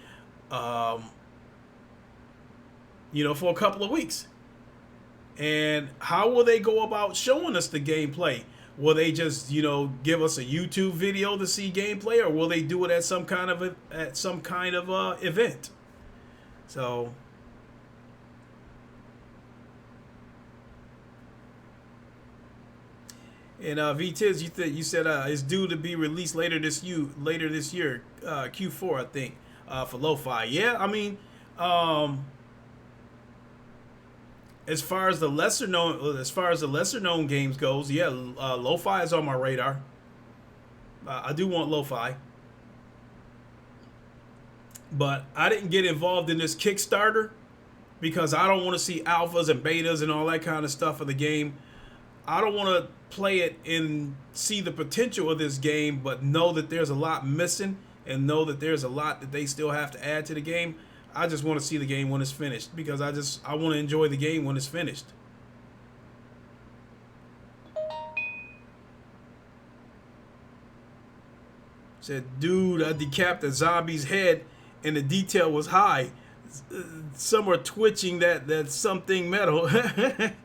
you know, for a couple of weeks. And how will they go about showing us the gameplay? Will they just, you know, give us a YouTube video to see gameplay, or will they do it at some kind of event? So, and V-Tiz, you said it's due to be released later this year, Q4, I think, for Lo-Fi. Yeah, I mean, as far as the lesser known games goes, yeah, Lo-Fi is on my radar. I do want Lo-Fi, but I didn't get involved in this Kickstarter because I don't want to see alphas and betas and all that kind of stuff of the game. I don't want to play it and see the potential of this game, but know that there's a lot missing and know that there's a lot that they still have to add to the game. I just want to see the game when it's finished because I want to enjoy the game when it's finished. Said, dude, I decapped a zombie's head and the detail was high. Some are twitching that something metal. Let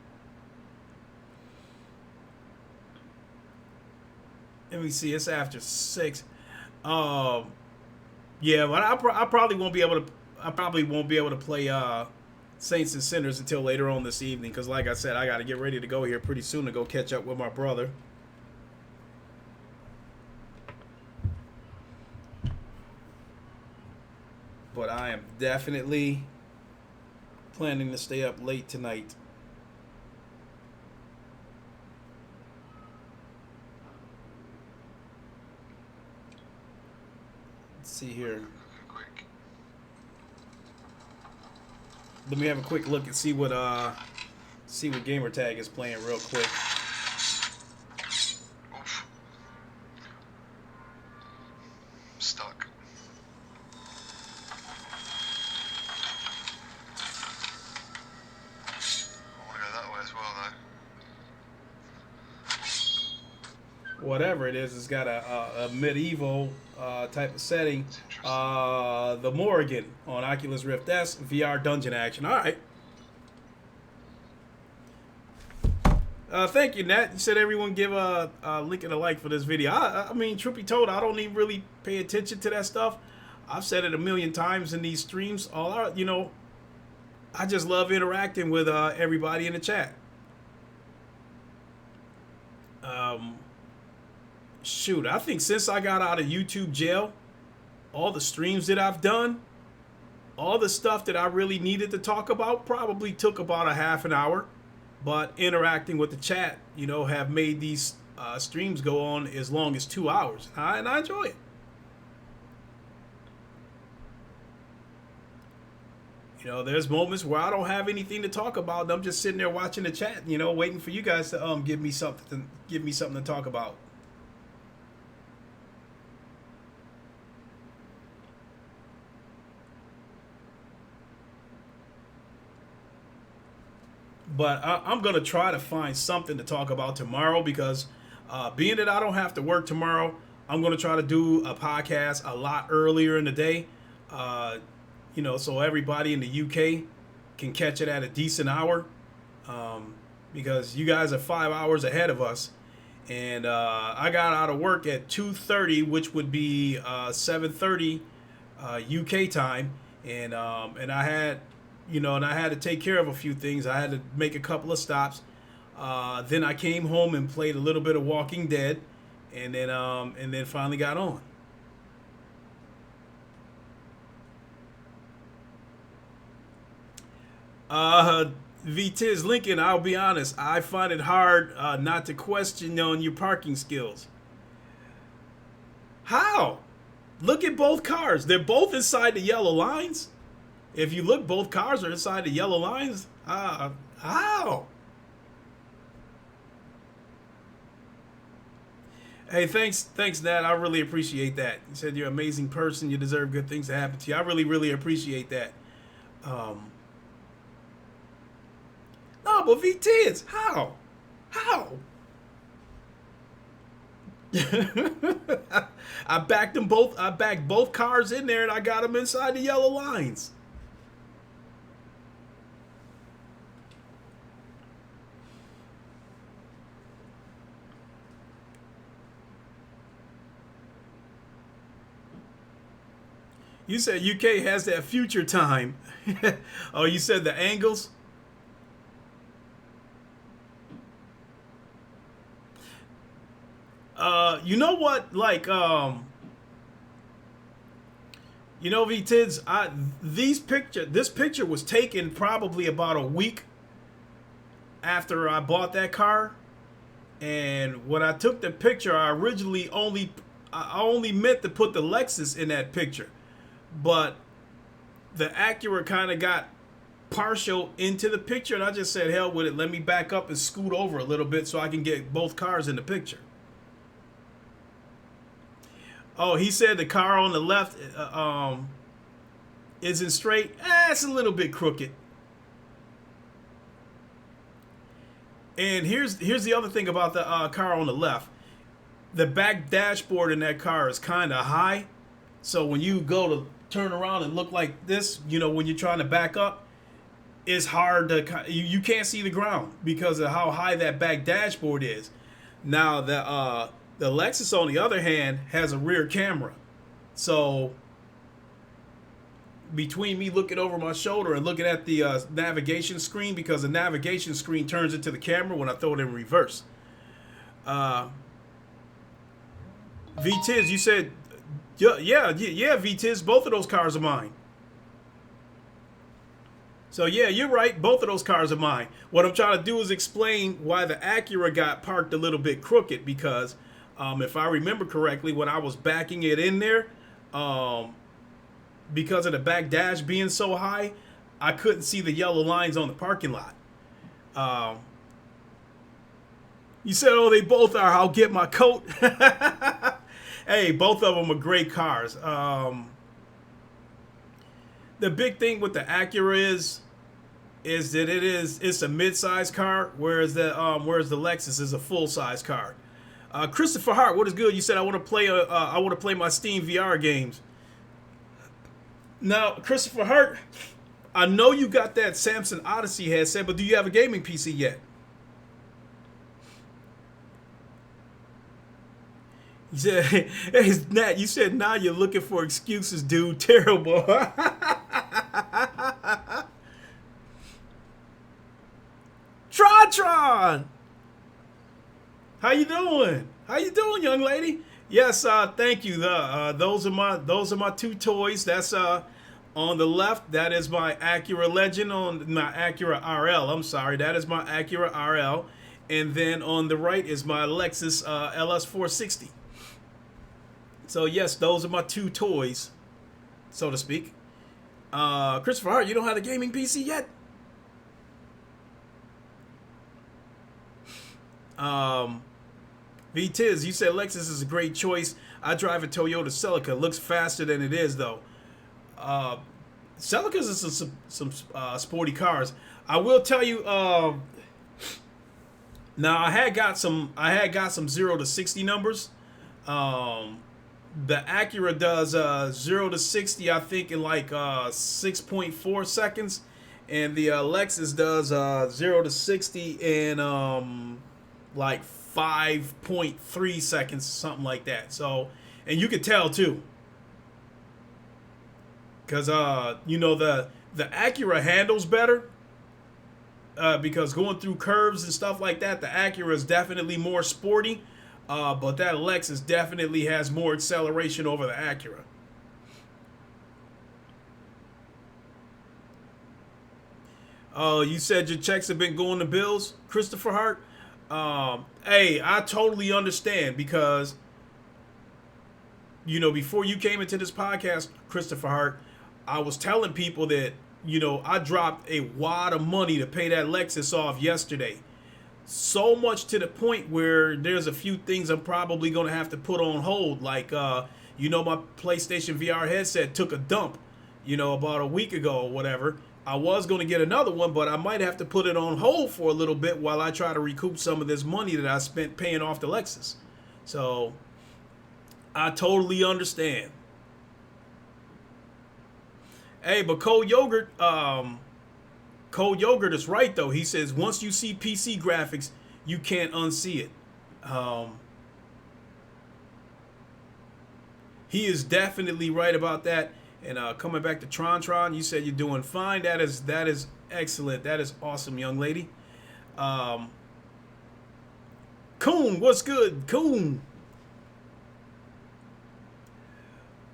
me see. It's after 6. Yeah, but I probably won't be able to. I probably won't be able to play Saints and Sinners until later on this evening because, like I said, I got to get ready to go here pretty soon to go catch up with my brother. But I am definitely planning to stay up late tonight. Let's see here. Let me have a quick look and see what Gamertag is playing real quick. Oof. Stuck. I want to go that way as well, though. Whatever it is, it's got a medieval type of setting. The Morrigan on Oculus Rift S, VR dungeon action. All right. Thank you, Nat. You said everyone give a Lincoln a like for this video. I mean, truth be told, I don't even really pay attention to that stuff. I've said it a million times in these streams. I just love interacting with everybody in the chat. Shoot, I think since I got out of YouTube jail, all the streams that I've done, all the stuff that I really needed to talk about probably took about a half an hour. But interacting with the chat, have made these streams go on as long as 2 hours. And I enjoy it. There's moments where I don't have anything to talk about. And I'm just sitting there watching the chat, waiting for you guys to give me something to talk about. But I'm going to try to find something to talk about tomorrow because being that I don't have to work tomorrow, I'm going to try to do a podcast a lot earlier in the day, so everybody in the UK can catch it at a decent hour, because you guys are 5 hours ahead of us. And I got out of work at 2:30, which would be 7:30 UK time, and I had, and I had to take care of a few things. I had to make a couple of stops. Then I came home and played a little bit of Walking Dead, and then finally got on. VTiz Lincoln, I'll be honest, I find it hard not to question on your parking skills. How? Look at both cars. They're both inside the yellow lines. If you look, both cars are inside the yellow lines. How? Hey, thanks, Nat. I really appreciate that. You said you're an amazing person. You deserve good things to happen to you. I really, really appreciate that. No, but VTiz, how? I backed them both. I backed both cars in there, and I got them inside the yellow lines. You said UK has that future time. Oh, you said the angles? You know what? Like, VTids, this picture was taken probably about a week after I bought that car. And when I took the picture, I originally only meant to put the Lexus in that picture. But the Acura kind of got partial into the picture, and I just said, hell with it. Let me back up and scoot over a little bit so I can get both cars in the picture. Oh, he said the car on the left isn't straight. It's a little bit crooked. And here's the other thing about the car on the left. The back dashboard in that car is kind of high. So when you go to turn around and look like this, when you're trying to back up, it's hard to, you can't see the ground because of how high that back dashboard is. Now the Lexus, on the other hand, has a rear camera. So between me looking over my shoulder and looking at the navigation screen, because the navigation screen turns into the camera when I throw it in reverse. VTiz, you said, yeah, VTiz, both of those cars are mine. So yeah, you're right, both of those cars are mine. What I'm trying to do is explain why the Acura got parked a little bit crooked, because if I remember correctly, when I was backing it in there, because of the back dash being so high, I couldn't see the yellow lines on the parking lot. You said, oh, they both are. I'll get my coat. Hey, both of them are great cars. The big thing with the Acura is that it's a mid-size car, whereas the Lexus is a full-size car. Christopher Hart, what is good? You said I want to play my Steam VR games. Now, Christopher Hart, I know you got that Samsung Odyssey headset, but do you have a gaming PC yet? You said, hey, Nat, you said now you're looking for excuses, dude. Terrible. Tron! How you doing? How you doing, young lady? Yes, thank you. Those are my two toys. That's on the left. That is my Acura Legend. On my Acura RL. I'm sorry. That is my Acura RL. And then on the right is my Lexus LS460. So yes, those are my two toys, so to speak. Christopher Hart, you don't have a gaming PC yet? VTiz, you said Lexus is a great choice. I drive a Toyota Celica. Looks faster than it is, though. Celicas is some sporty cars. I will tell you. Now I had got some 0 to 60 numbers. The Acura does 0 to 60, I think, in like 6.4 seconds, and the Lexus does 0 to 60 in like 5.3 seconds, something like that. So, and you could tell too, because you know, the Acura handles better. Because going through curves and stuff like that, the Acura is definitely more sporty. But that Lexus definitely has more acceleration over the Acura. You said your checks have been going to bills, Christopher Hart. Hey, I totally understand, because, you know, before you came into this podcast, Christopher Hart, I was telling people that, you know, I dropped a wad of money to pay that Lexus off yesterday. So much to the point where there's a few things I'm probably going to have to put on hold. Like, you know, my PlayStation VR headset took a dump, you know, about a week ago or whatever. I was going to get another one, but I might have to put it on hold for a little bit while I try to recoup some of this money that I spent paying off the Lexus. So, I totally understand. Hey, but Cold Yogurt is right, though. He says once you see PC graphics, you can't unsee it. He is definitely right about that. And coming back to Tron, you said you're doing fine. That is excellent. That is awesome, young lady. Coon, what's good, Coon?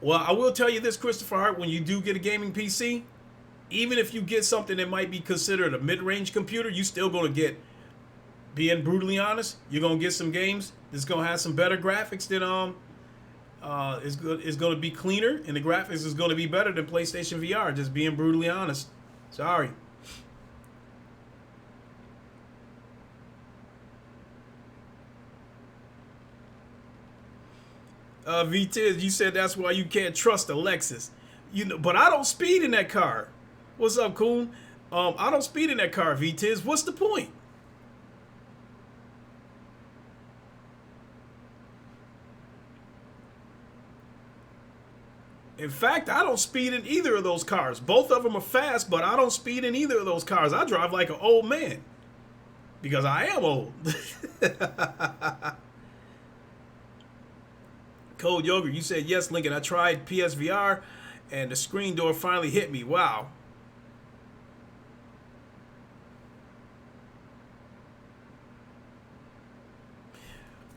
Well, I will tell you this, Christopher Hart, when you do get a gaming PC, even if you get something that might be considered a mid-range computer, you still going to get, being brutally honest, you're going to get some games that's going to have some better graphics than, it's going to be cleaner, and the graphics is going to be better than PlayStation VR, just being brutally honest. Sorry. V-Tiz, you said that's why you can't trust a Lexus. You know, but I don't speed in that car. What's up, Coon? I don't speed in that car, V-Tiz. What's the point? In fact, I don't speed in either of those cars. Both of them are fast, but I don't speed in either of those cars. I drive like an old man. Because I am old. Cold Yogurt, you said, yes, Lincoln, I tried PSVR and the screen door finally hit me. Wow.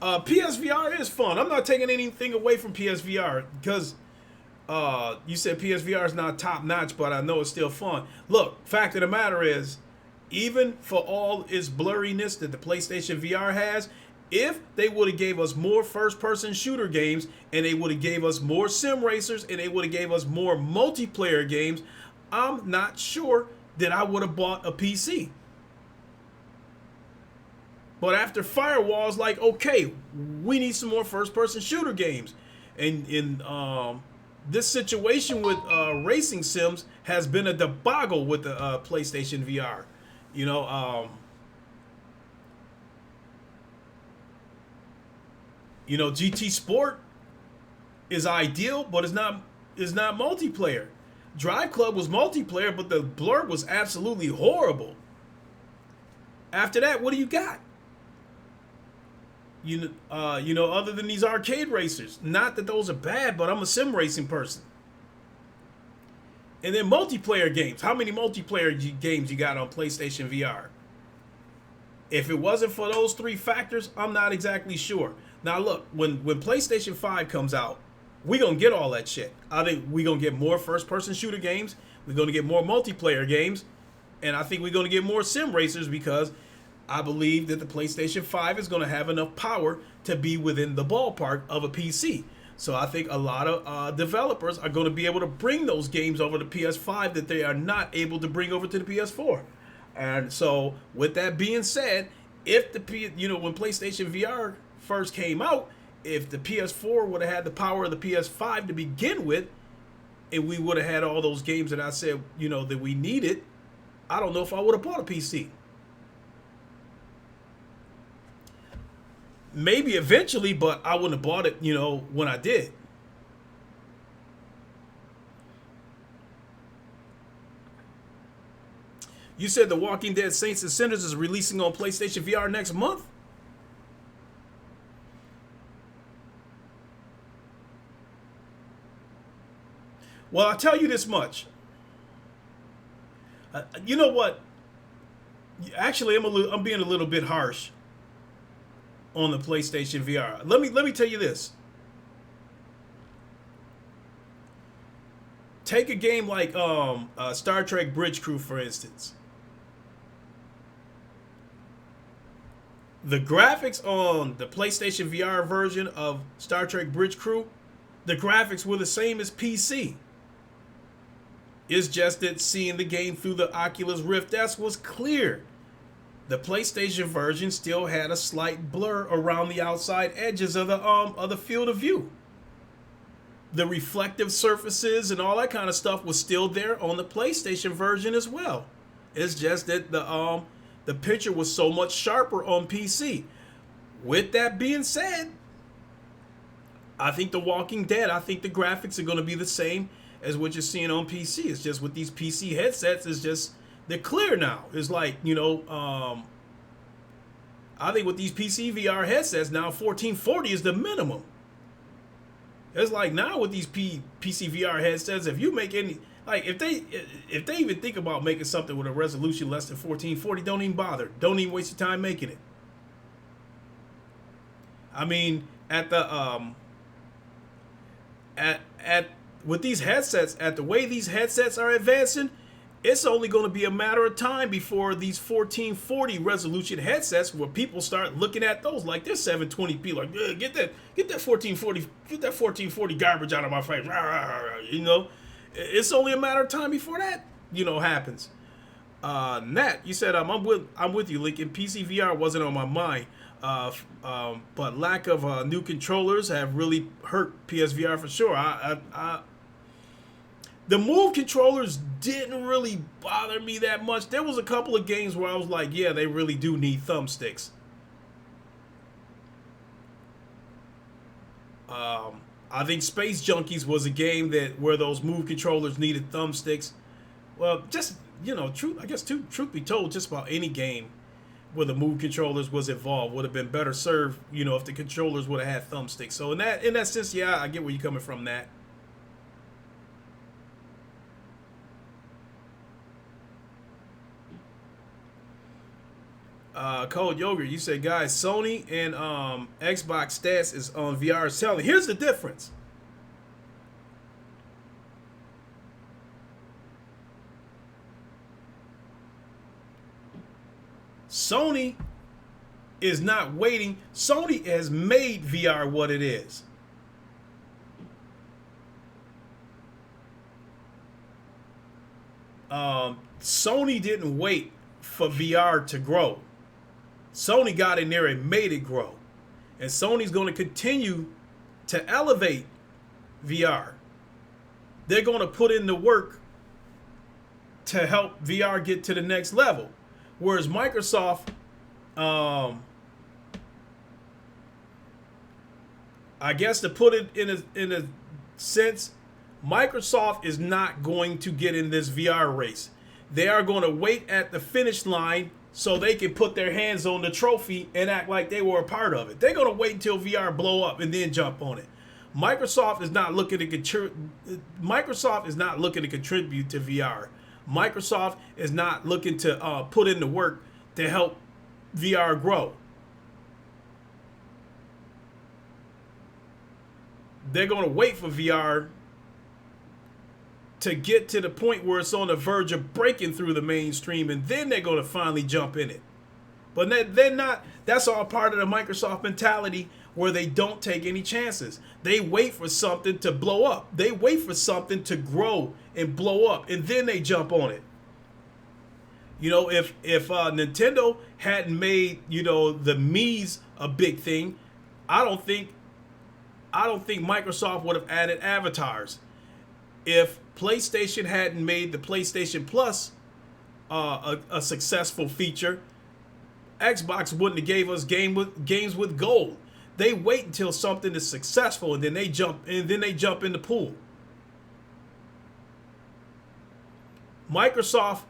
PSVR is fun. I'm not taking anything away from PSVR because you said PSVR is not top notch, but I know it's still fun. Look, fact of the matter is, even for all its blurriness that the PlayStation VR has, if they would have gave us more first-person shooter games, and they would have gave us more sim racers, and they would have gave us more multiplayer games, I'm not sure that I would have bought a PC. But after Firewall's like, okay, we need some more first-person shooter games. And in this situation with racing sims has been a debacle with the PlayStation VR. You know, GT Sport is ideal, but it's not multiplayer. Drive Club was multiplayer, but the blur was absolutely horrible. After that, what do you got? Other than these arcade racers. Not that those are bad, but I'm a sim racing person. And then multiplayer games. How many multiplayer games you got on PlayStation VR? If it wasn't for those three factors, I'm not exactly sure. Now look, when PlayStation 5 comes out, we're going to get all that shit. I think we're going to get more first-person shooter games. We're going to get more multiplayer games. And I think we're going to get more sim racers because I believe that the PlayStation 5 is going to have enough power to be within the ballpark of a PC. So I think a lot of developers are going to be able to bring those games over to PS5 that they are not able to bring over to the PS4. And so with that being said, if when PlayStation VR first came out, if the PS4 would have had the power of the PS5 to begin with, and we would have had all those games that I said, you know, that we needed, I don't know if I would have bought a PC. Maybe eventually, but I wouldn't have bought it, you know, when I did. You said The Walking Dead Saints and Sinners is releasing on PlayStation VR next month? Well, I'll tell you this much. You know what? Actually, I'm being a little bit harsh on the PlayStation VR. Let me tell you this. Take a game like Star Trek Bridge Crew, for instance. The graphics on the PlayStation VR version of Star Trek Bridge Crew, the graphics were the same as PC. It's just that seeing the game through the Oculus Rift, that was clear. The PlayStation version still had a slight blur around the outside edges of the field of view. The reflective surfaces and all that kind of stuff was still there on the PlayStation version as well. It's just that the picture was so much sharper on PC. With that being said, I think The Walking Dead, I think the graphics are going to be the same as what you're seeing on PC. It's just with these PC headsets, it's just, they're clear now. It's like, you know, I think with these PC VR headsets now, 1440 is the minimum. It's like now with these PC VR headsets, if you make any, like if they even think about making something with a resolution less than 1440, don't even bother. Don't even waste your time making it. I mean, at the with these headsets, at the way these headsets are advancing, it's only going to be a matter of time before these 1440 resolution headsets, where people start looking at those like they're 720p, like get that 1440 garbage out of my face, you know. It's only a matter of time before that, you know, happens. Nat, you said I'm with you, Lincoln. PC VR wasn't on my mind, but lack of new controllers have really hurt PSVR for sure. The Move controllers didn't really bother me that much. There was a couple of games where I was like, yeah, they really do need thumbsticks. I think Space Junkies was a game where those Move controllers needed thumbsticks. Well, just, you know, truth be told, just about any game where the Move controllers was involved would have been better served, you know, if the controllers would have had thumbsticks. So in that sense, yeah, I get where you're coming from, Nat. Cold Yogurt, you said, guys, Sony and Xbox stats is on VR selling. Here's the difference. Sony is not waiting. Sony has made VR what it is. Sony didn't wait for VR to grow. Sony got in there and made it grow. And Sony's going to continue to elevate VR. They're going to put in the work to help VR get to the next level. Whereas Microsoft, I guess to put it in a sense, Microsoft is not going to get in this VR race. They are going to wait at the finish line so they can put their hands on the trophy and act like they were a part of it. They're going to wait until VR blow up and then jump on it. Microsoft is not looking to contribute to VR. Microsoft is not looking to put in the work to help VR grow. They're going to wait for VR to get to the point where it's on the verge of breaking through the mainstream, and then they're going to finally jump in it. But they're not. That's all part of the Microsoft mentality, where they don't take any chances. They wait for something to blow up. They wait for something to grow and blow up, and then they jump on it. You know, if Nintendo hadn't made, you know, the Mii's a big thing, I don't think Microsoft would have added avatars. if PlayStation hadn't made the PlayStation Plus a successful feature, Xbox wouldn't have gave us games with gold. They wait until something is successful and then they jump in the pool. Microsoft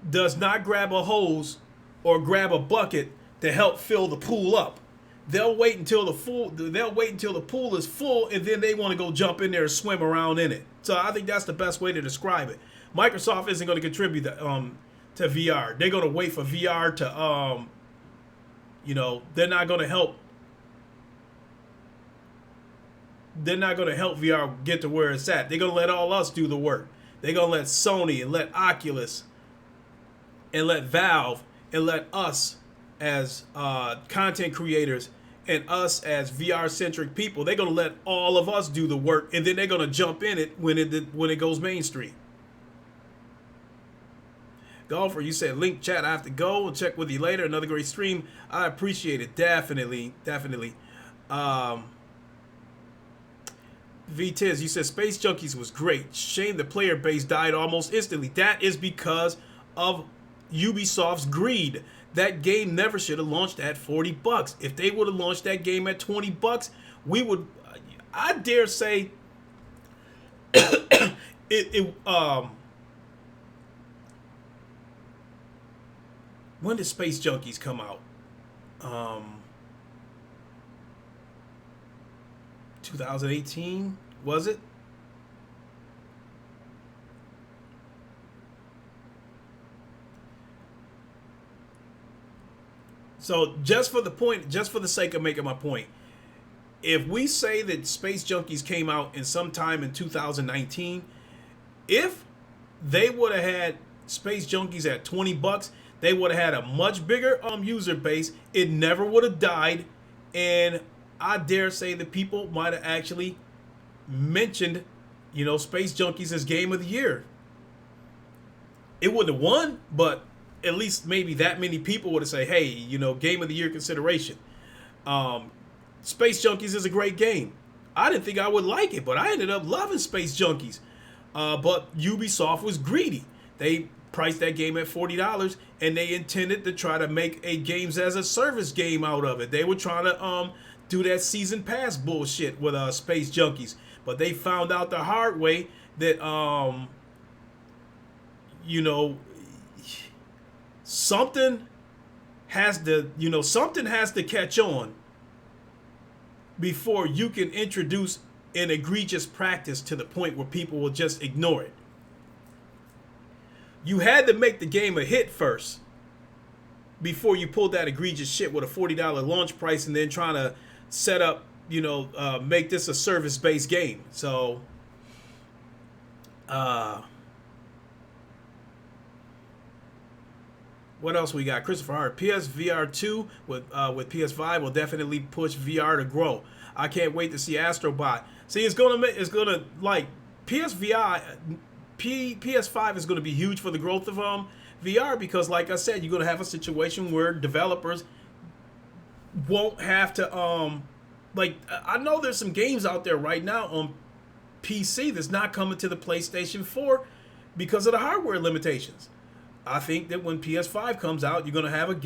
does not grab a hose or grab a bucket to help fill the pool up. They'll wait until the pool is full, and then they want to go jump in there and swim around in it. So I think that's the best way to describe it. Microsoft isn't going to contribute to VR. They're going to wait for VR to they're not going to help. They're not going to help VR get to where it's at. They're going to let all us do the work. They're going to let Sony and let Oculus and let Valve and let us as content creators and us as VR-centric people, they're going to let all of us do the work, and then they're going to jump in it when it goes mainstream. Golfer, you said link chat. I have to go. We'll check with you later. Another great stream. I appreciate it. Definitely. V-Tiz, you said Space Junkies was great. Shame the player base died almost instantly. That is because of Ubisoft's greed. That game never should have launched at $40. If they would have launched that game at $20, we would, I dare say, when did Space Junkies come out? 2018, was it? So just for the sake of making my point, if we say that Space Junkies came out in sometime in 2019, if they would have had Space Junkies at $20, they would have had a much bigger user base. It never would have died, and I dare say that people might have actually mentioned, Space Junkies as Game of the Year. It wouldn't have won, but at least maybe that many people would have said, hey, Game of the Year consideration. Space Junkies is a great game. I didn't think I would like it, but I ended up loving Space Junkies. But Ubisoft was greedy. They priced that game at $40, and they intended to try to make a games as a service game out of it. They were trying to do that season pass bullshit with Space Junkies, but they found out the hard way that something has to catch on before you can introduce an egregious practice to the point where people will just ignore it. You had to make the game a hit first before you pulled that egregious shit with a $40 launch price and then trying to set up, make this a service-based game. So, what else we got? Christopher Hart, PSVR 2 with PS5 will definitely push VR to grow. I can't wait to see Astrobot. See, it's gonna like PS5 is gonna be huge for the growth of VR, because, like I said, you're gonna have a situation where developers won't have to I know there's some games out there right now on PC that's not coming to the PlayStation 4 because of the hardware limitations. I think that when PS5 comes out, you're going to have a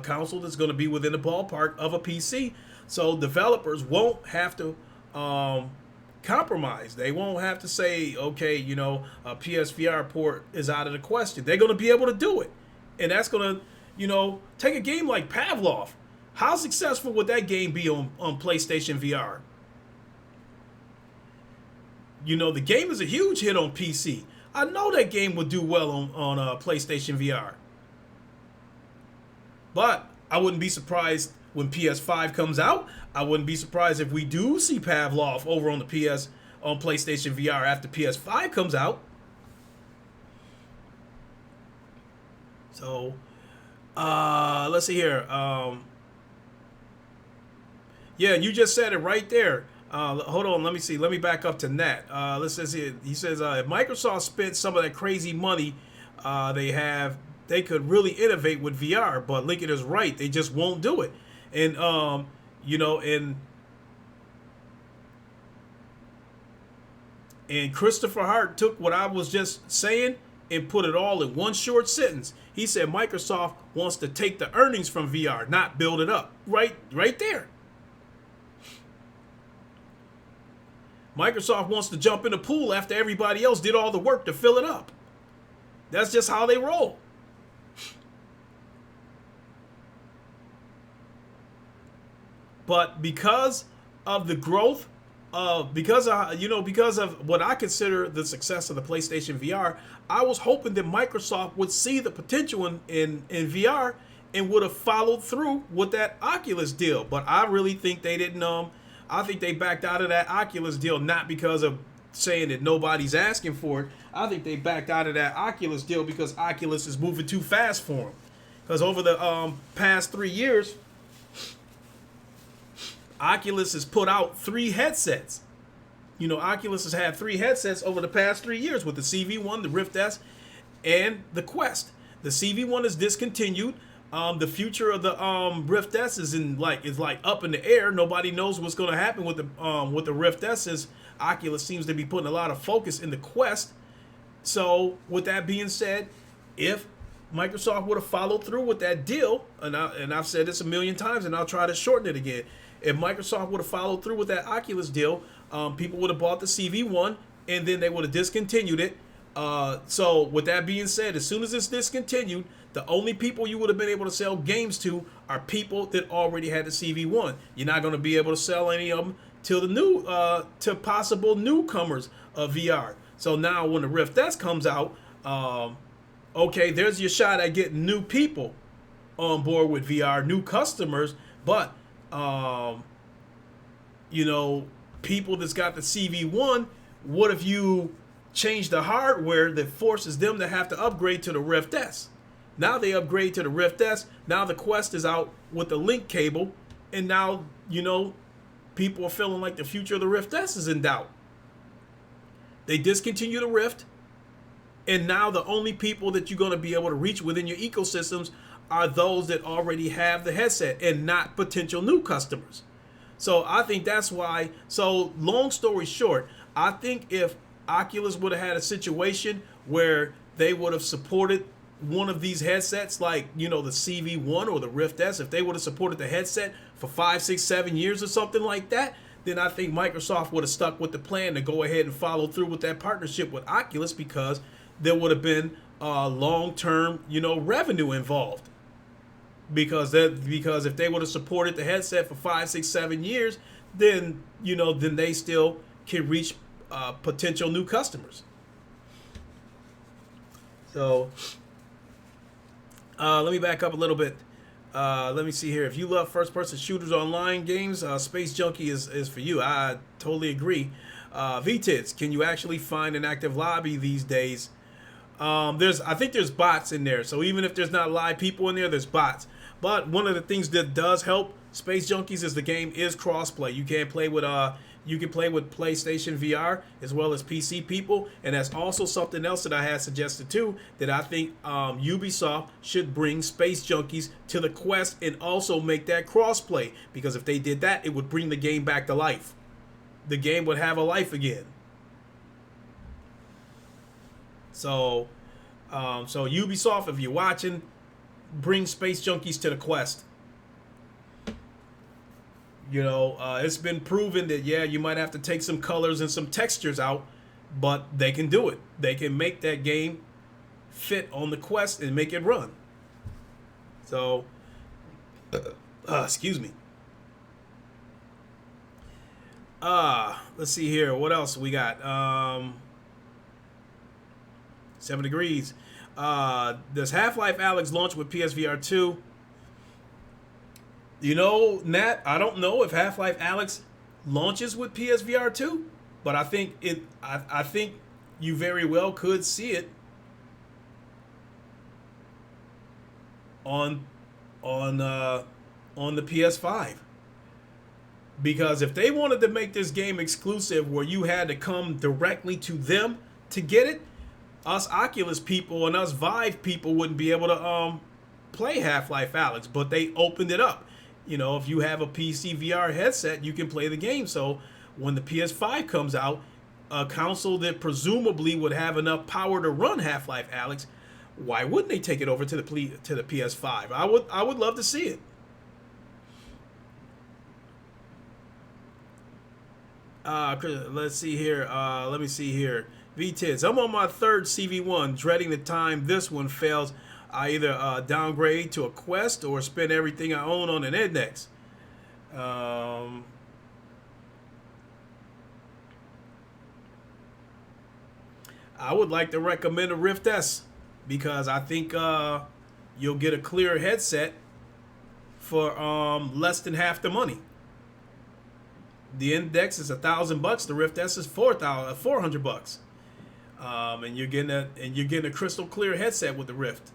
console that's going to be within the ballpark of a PC. So developers won't have to compromise. They won't have to say, okay, a PSVR port is out of the question. They're going to be able to do it. And that's going to, take a game like Pavlov. How successful would that game be on PlayStation VR? The game is a huge hit on PC. I know that game would do well on PlayStation VR. But I wouldn't be surprised when PS5 comes out. I wouldn't be surprised if we do see Pavlov over on PlayStation VR after PS5 comes out. So, let's see here. Yeah, you just said it right there. Hold on, let me see. Let me back up to Nat. Let's see. He says, if Microsoft spent some of that crazy money they could really innovate with VR. But Lincoln is right. They just won't do it. And, And Christopher Hart took what I was just saying and put it all in one short sentence. He said Microsoft wants to take the earnings from VR, not build it up. Right there. Microsoft wants to jump in the pool after everybody else did all the work to fill it up. That's just how they roll. But because of the growth, because of what I consider the success of the PlayStation VR, I was hoping that Microsoft would see the potential in VR and would have followed through with that Oculus deal. But I really think they didn't. I think they backed out of that Oculus deal, not because of saying that nobody's asking for it. I think they backed out of that Oculus deal because Oculus is moving too fast for them. Because over the past 3 years, Oculus has put out 3 headsets. You know, Oculus has had 3 headsets over the past 3 years with the CV1, the Rift S, and the Quest. The CV1 is discontinued. The future of the Rift S is up in the air. Nobody knows what's going to happen with the Rift S. As Oculus seems to be putting a lot of focus in the Quest. So, with that being said, if Microsoft would have followed through with that deal, and I've said this a million times, and I'll try to shorten it again. If Microsoft would have followed through with that Oculus deal, people would have bought the CV1, and then they would have discontinued it. So with that being said, as soon as it's discontinued, the only people you would have been able to sell games to are people that already had the CV1. You're not going to be able to sell any of them till the new, to possible newcomers of VR. So now when the Rift S comes out, okay, there's your shot at getting new people on board with VR, new customers, but you know, people that's got the CV1, what if you change the hardware that forces them to have to upgrade to the Rift S? Now they upgrade to the Rift S. Now the Quest is out with the link cable, and now, you know, people are feeling like the future of the Rift S is in doubt. They discontinue the Rift, and now the only people that you're going to be able to reach within your ecosystems are those that already have the headset and not potential new customers. So I think that's why. So long story short, I think if Oculus would have had a situation where they would have supported one of these headsets, like, you know, the CV1 or the Rift S, if they would have supported the headset for 5, 6, 7 years or something like that, then I think Microsoft would have stuck with the plan to go ahead and follow through with that partnership with Oculus, because there would have been long-term, you know, revenue involved. Because if they would have supported the headset for 5, 6, 7 years, then, you know, then they still can reach potential new customers. So let me back up a little bit. Let me see here. If you love first-person shooters online games, Space Junkie is for you. I totally agree. VTits, can you actually find an active lobby these days? I think there's bots in there. So even if there's not live people in there, there's bots. But one of the things that does help Space Junkies is the game is crossplay. You can play with PlayStation VR as well as PC people, and that's also something else that I had suggested too, that I think Ubisoft should bring Space Junkies to the Quest and also make that crossplay, because if they did that, it would bring the game back to life. The game would have a life again. So Ubisoft, if you're watching, bring Space Junkies to the Quest. You know, it's been proven that, yeah, you might have to take some colors and some textures out, but they can do it. They can make that game fit on the Quest and make it run. So, excuse me. Let's see here. What else we got? 7 Degrees. Does Half-Life Alyx launch with PSVR 2? You know, Nat, I don't know if Half-Life Alyx launches with PSVR 2, but I think I think you very well could see it on the PS5. Because if they wanted to make this game exclusive where you had to come directly to them to get it, us Oculus people and us Vive people wouldn't be able to play Half-Life Alyx, but they opened it up. You know, if you have a PC VR headset, you can play the game. So when the PS5 comes out, a console that presumably would have enough power to run Half-Life Alyx, why wouldn't they take it over to the PS5? I would love to see it. Let's see here. Let me see here. VTids. I'm on my third CV1, dreading the time this one fails. I either downgrade to a Quest or spend everything I own on an Index. I would like to recommend a Rift S because I think you'll get a clear headset for less than half the money. The Index is $1,000. The Rift S is $400. And you're getting a crystal clear headset with the Rift.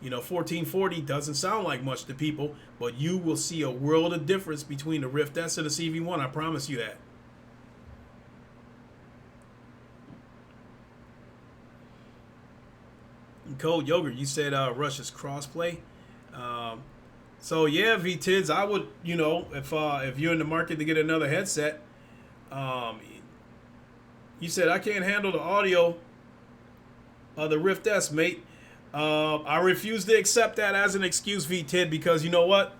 You know, 1440 doesn't sound like much to people, but you will see a world of difference between the Rift S and the CV1. I promise you that. Cold Yogurt, you said Russia's crossplay. So yeah, VTids, I would, you know, if you're in the market to get another headset, you said I can't handle the audio of the Rift S, mate. I refuse to accept that as an excuse, VTid, because you know what?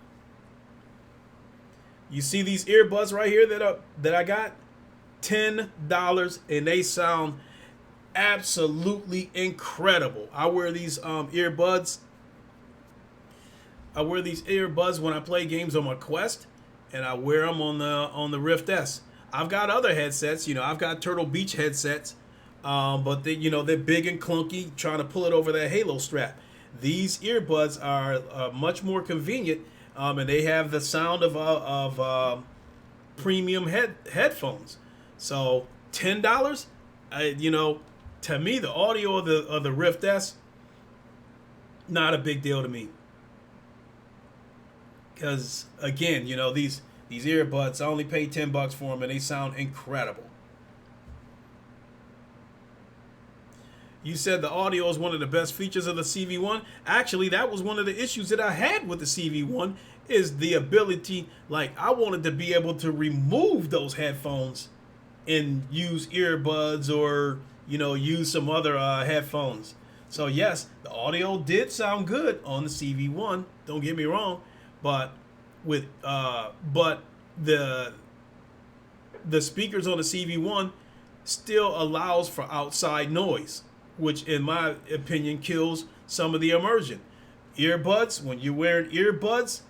You see these earbuds right here that I got? $10, and they sound absolutely incredible. I wear these earbuds. I wear these earbuds when I play games on my Quest, and I wear them on the Rift S. I've got other headsets, you know. I've got Turtle Beach headsets, but they, you know, they're big and clunky. Trying to pull it over that Halo strap. These earbuds are much more convenient, and they have the sound of premium headphones. So $10, you know. To me, the audio of the Rift S, not a big deal to me. Because, again, you know, these earbuds, I only paid $10 for them, and they sound incredible. You said the audio is one of the best features of the CV1. Actually, that was one of the issues that I had with the CV1, is the ability, like, I wanted to be able to remove those headphones and use earbuds or, you know, use some other headphones. So yes, the audio did sound good on the CV1. Don't get me wrong, but with but the speakers on the CV1 still allows for outside noise, which in my opinion kills some of the immersion. Earbuds, when you're wearing earbuds,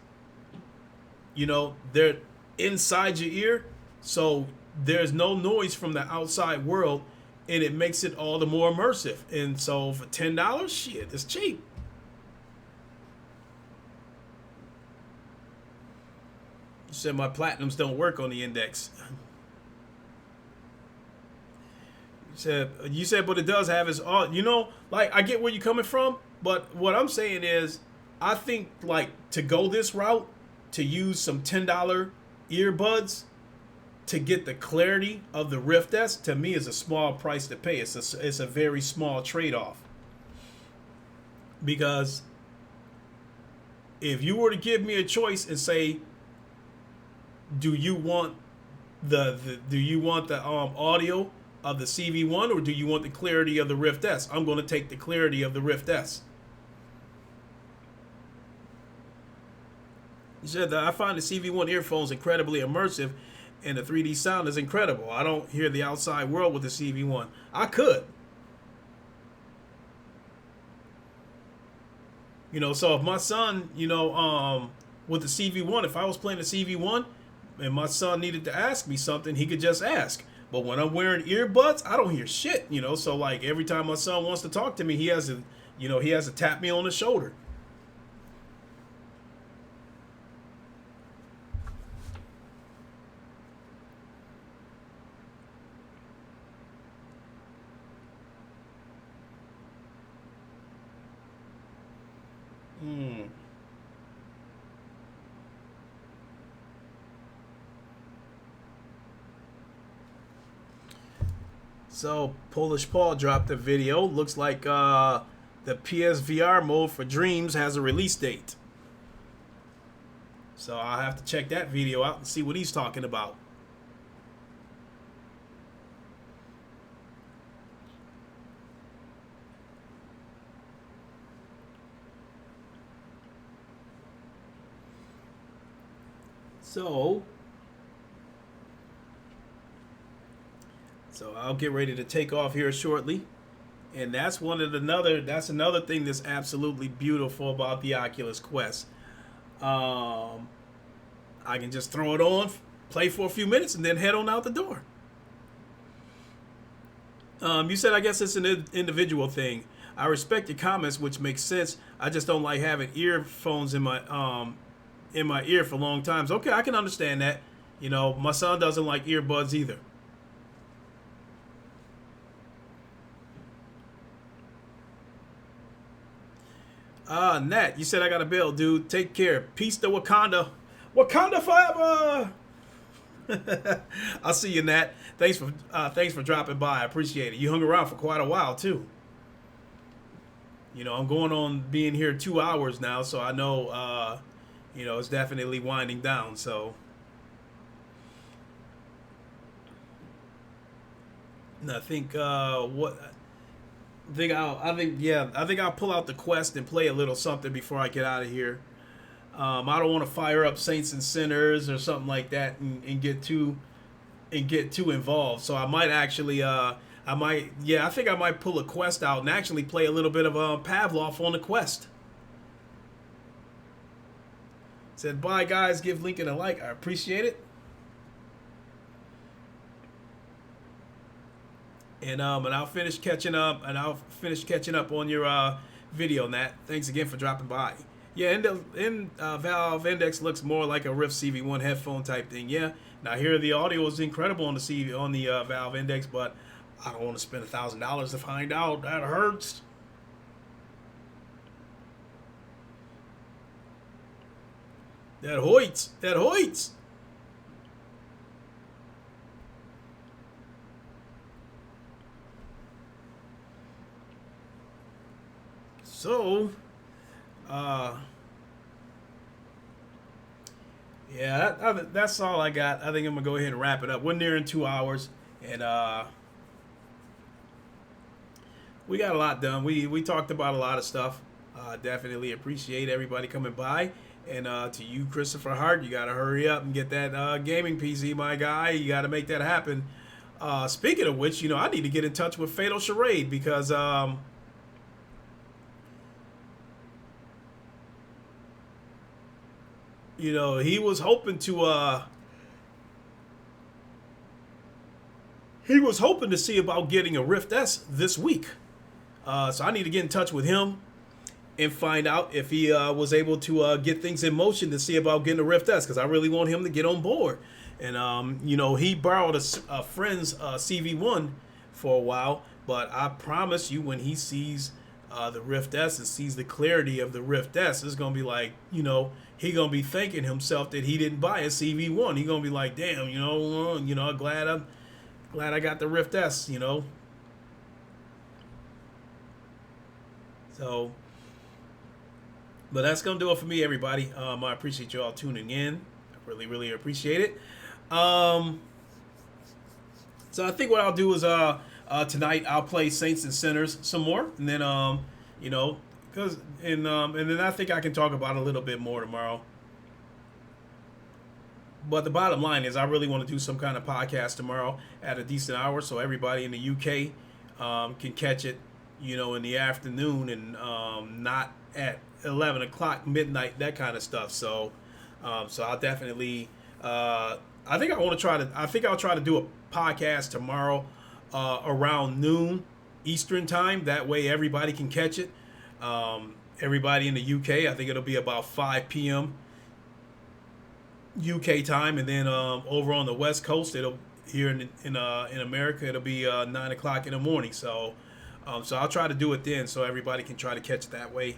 you know, they're inside your ear, so there's no noise from the outside world. And it makes it all the more immersive. And so for $10, shit, it's cheap. You said my platinums don't work on the Index. You said, but it does have its all. You know, like, I get where you're coming from, but what I'm saying is, I think, like, to go this route, to use some $10 earbuds to get the clarity of the Rift S, to me, is a small price to pay. It's a very small trade-off. Because if you were to give me a choice and say, do you want the audio of the CV1 or do you want the clarity of the Rift S? I'm going to take the clarity of the Rift S. You said that I find the CV1 earphones incredibly immersive, and the 3D sound is incredible. I don't hear the outside world with the CV1. I could. You know, so if my son, you know, with the CV1, if I was playing the CV1 and my son needed to ask me something, he could just ask. But when I'm wearing earbuds, I don't hear shit, you know. So, like, every time my son wants to talk to me, he has to tap me on the shoulder. So Polish Paul dropped a video. Looks like the PSVR mode for Dreams has a release date. So I'll have to check that video out and see what he's talking about. So I'll get ready to take off here shortly. And that's another thing that's absolutely beautiful about the Oculus Quest. I can just throw it on, play for a few minutes, and then head on out the door. You said, I guess it's an individual thing. I respect your comments, which makes sense. I just don't like having earphones in my ear for long times. Okay, I can understand that. You know, my son doesn't like earbuds either. Nat, you said I got a bill, dude. Take care. Peace to Wakanda. Wakanda forever. I'll see you, Nat. Thanks for dropping by. I appreciate it. You hung around for quite a while too. You know, I'm going on being here 2 hours now, so I know you know, it's definitely winding down. So and I think I think I'll pull out the Quest and play a little something before I get out of here. I don't want to fire up Saints and Sinners or something like that and get too involved. So I might actually I think I might pull a Quest out and actually play a little bit of Pavlov on the Quest. Said bye guys, give Lincoln a like. I appreciate it. And I'll finish catching up on your video, Nat. Thanks again for dropping by. Yeah, Valve Index looks more like a Rift CV1 headphone type thing. Yeah. Now here the audio is incredible on the Valve Index, but I don't want to spend $1,000 to find out. That hurts. That hoits. So, yeah, that's all I got. I think I'm gonna go ahead and wrap it up. We're nearing 2 hours, and we got a lot done. We talked about a lot of stuff. Definitely appreciate everybody coming by, and to you, Christopher Hart, you gotta hurry up and get that gaming PC, my guy. You gotta make that happen. Speaking of which, you know, I need to get in touch with Fatal Charade because you know, he was hoping to see about getting a Rift S this week. So I need to get in touch with him and find out if he was able to get things in motion to see about getting a Rift S, because I really want him to get on board. And you know, he borrowed a friend's CV1 for a while, but I promise you, when he sees the Rift S and sees the clarity of the Rift S, it's gonna be like, you know, he gonna be thanking himself that he didn't buy a CV1. He gonna be like, damn, you know, glad I got the Rift S, you know. So, but that's gonna do it for me, everybody. I appreciate you all tuning in. I really appreciate it. So I think what I'll do is tonight I'll play Saints and Sinners some more, and then you know, and then I think I can talk about it a little bit more tomorrow. But the bottom line is, I really want to do some kind of podcast tomorrow at a decent hour, so everybody in the UK can catch it, you know, in the afternoon, and not at 11 o'clock midnight, that kind of stuff. So I'll definitely I think I'll try to do a podcast tomorrow around noon Eastern time. That way everybody can catch it. Everybody in the UK, I think it'll be about 5 p.m. UK time, and then over on the West Coast, it'll here in America, it'll be 9 o'clock in the morning. So I'll try to do it then, so everybody can try to catch it that way.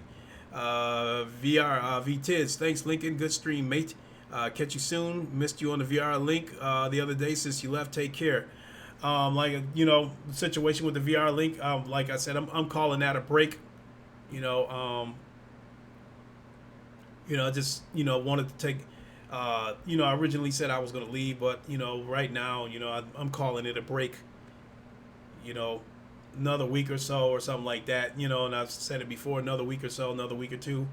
VTids, thanks Lincoln, good stream, mate. Catch you soon. Missed you on the VR link the other day since you left. Take care. Like, you know, the situation with the VR link, like I said, I'm calling that a break. You know, I just, you know, wanted to take, you know, I originally said I was going to leave, but, you know, right now, you know, I'm calling it a break, you know, another week or so or something like that, you know, and I've said it before, another week or so, another week or two,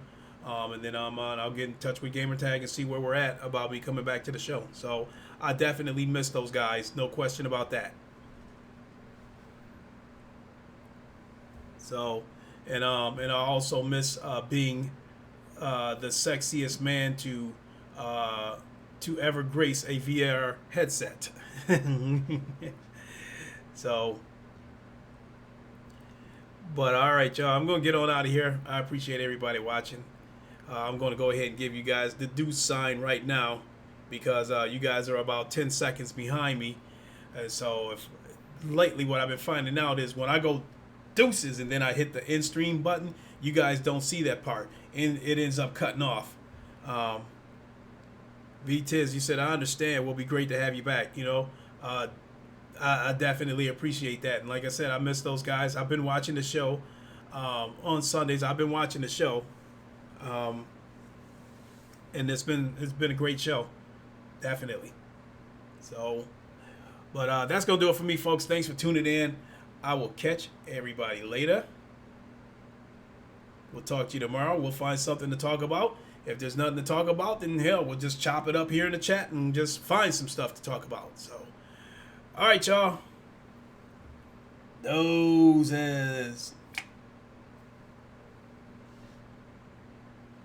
And then I'll get in touch with Gamertag and see where we're at about me coming back to the show. So I definitely miss those guys, no question about that. So, and I also miss being the sexiest man to ever grace a VR headset. So, but all right, y'all, I'm gonna get on out of here. I appreciate everybody watching. I'm going to go ahead and give you guys the deuce sign right now because you guys are about 10 seconds behind me. And so if lately what I've been finding out is when I go deuces and then I hit the end stream button, you guys don't see that part and it ends up cutting off. V-Tiz, you said, I understand. Will be great to have you back. You know, I definitely appreciate that. And like I said, I miss those guys. I've been watching the show on Sundays. I've been watching the show. And it's been a great show, definitely. So, but that's gonna do it for me, folks. Thanks for tuning in. I will catch everybody later. We'll talk to you tomorrow. We'll find something to talk about. If there's nothing to talk about, then hell, we'll just chop it up here in the chat and just find some stuff to talk about. So, all right, y'all. Doses.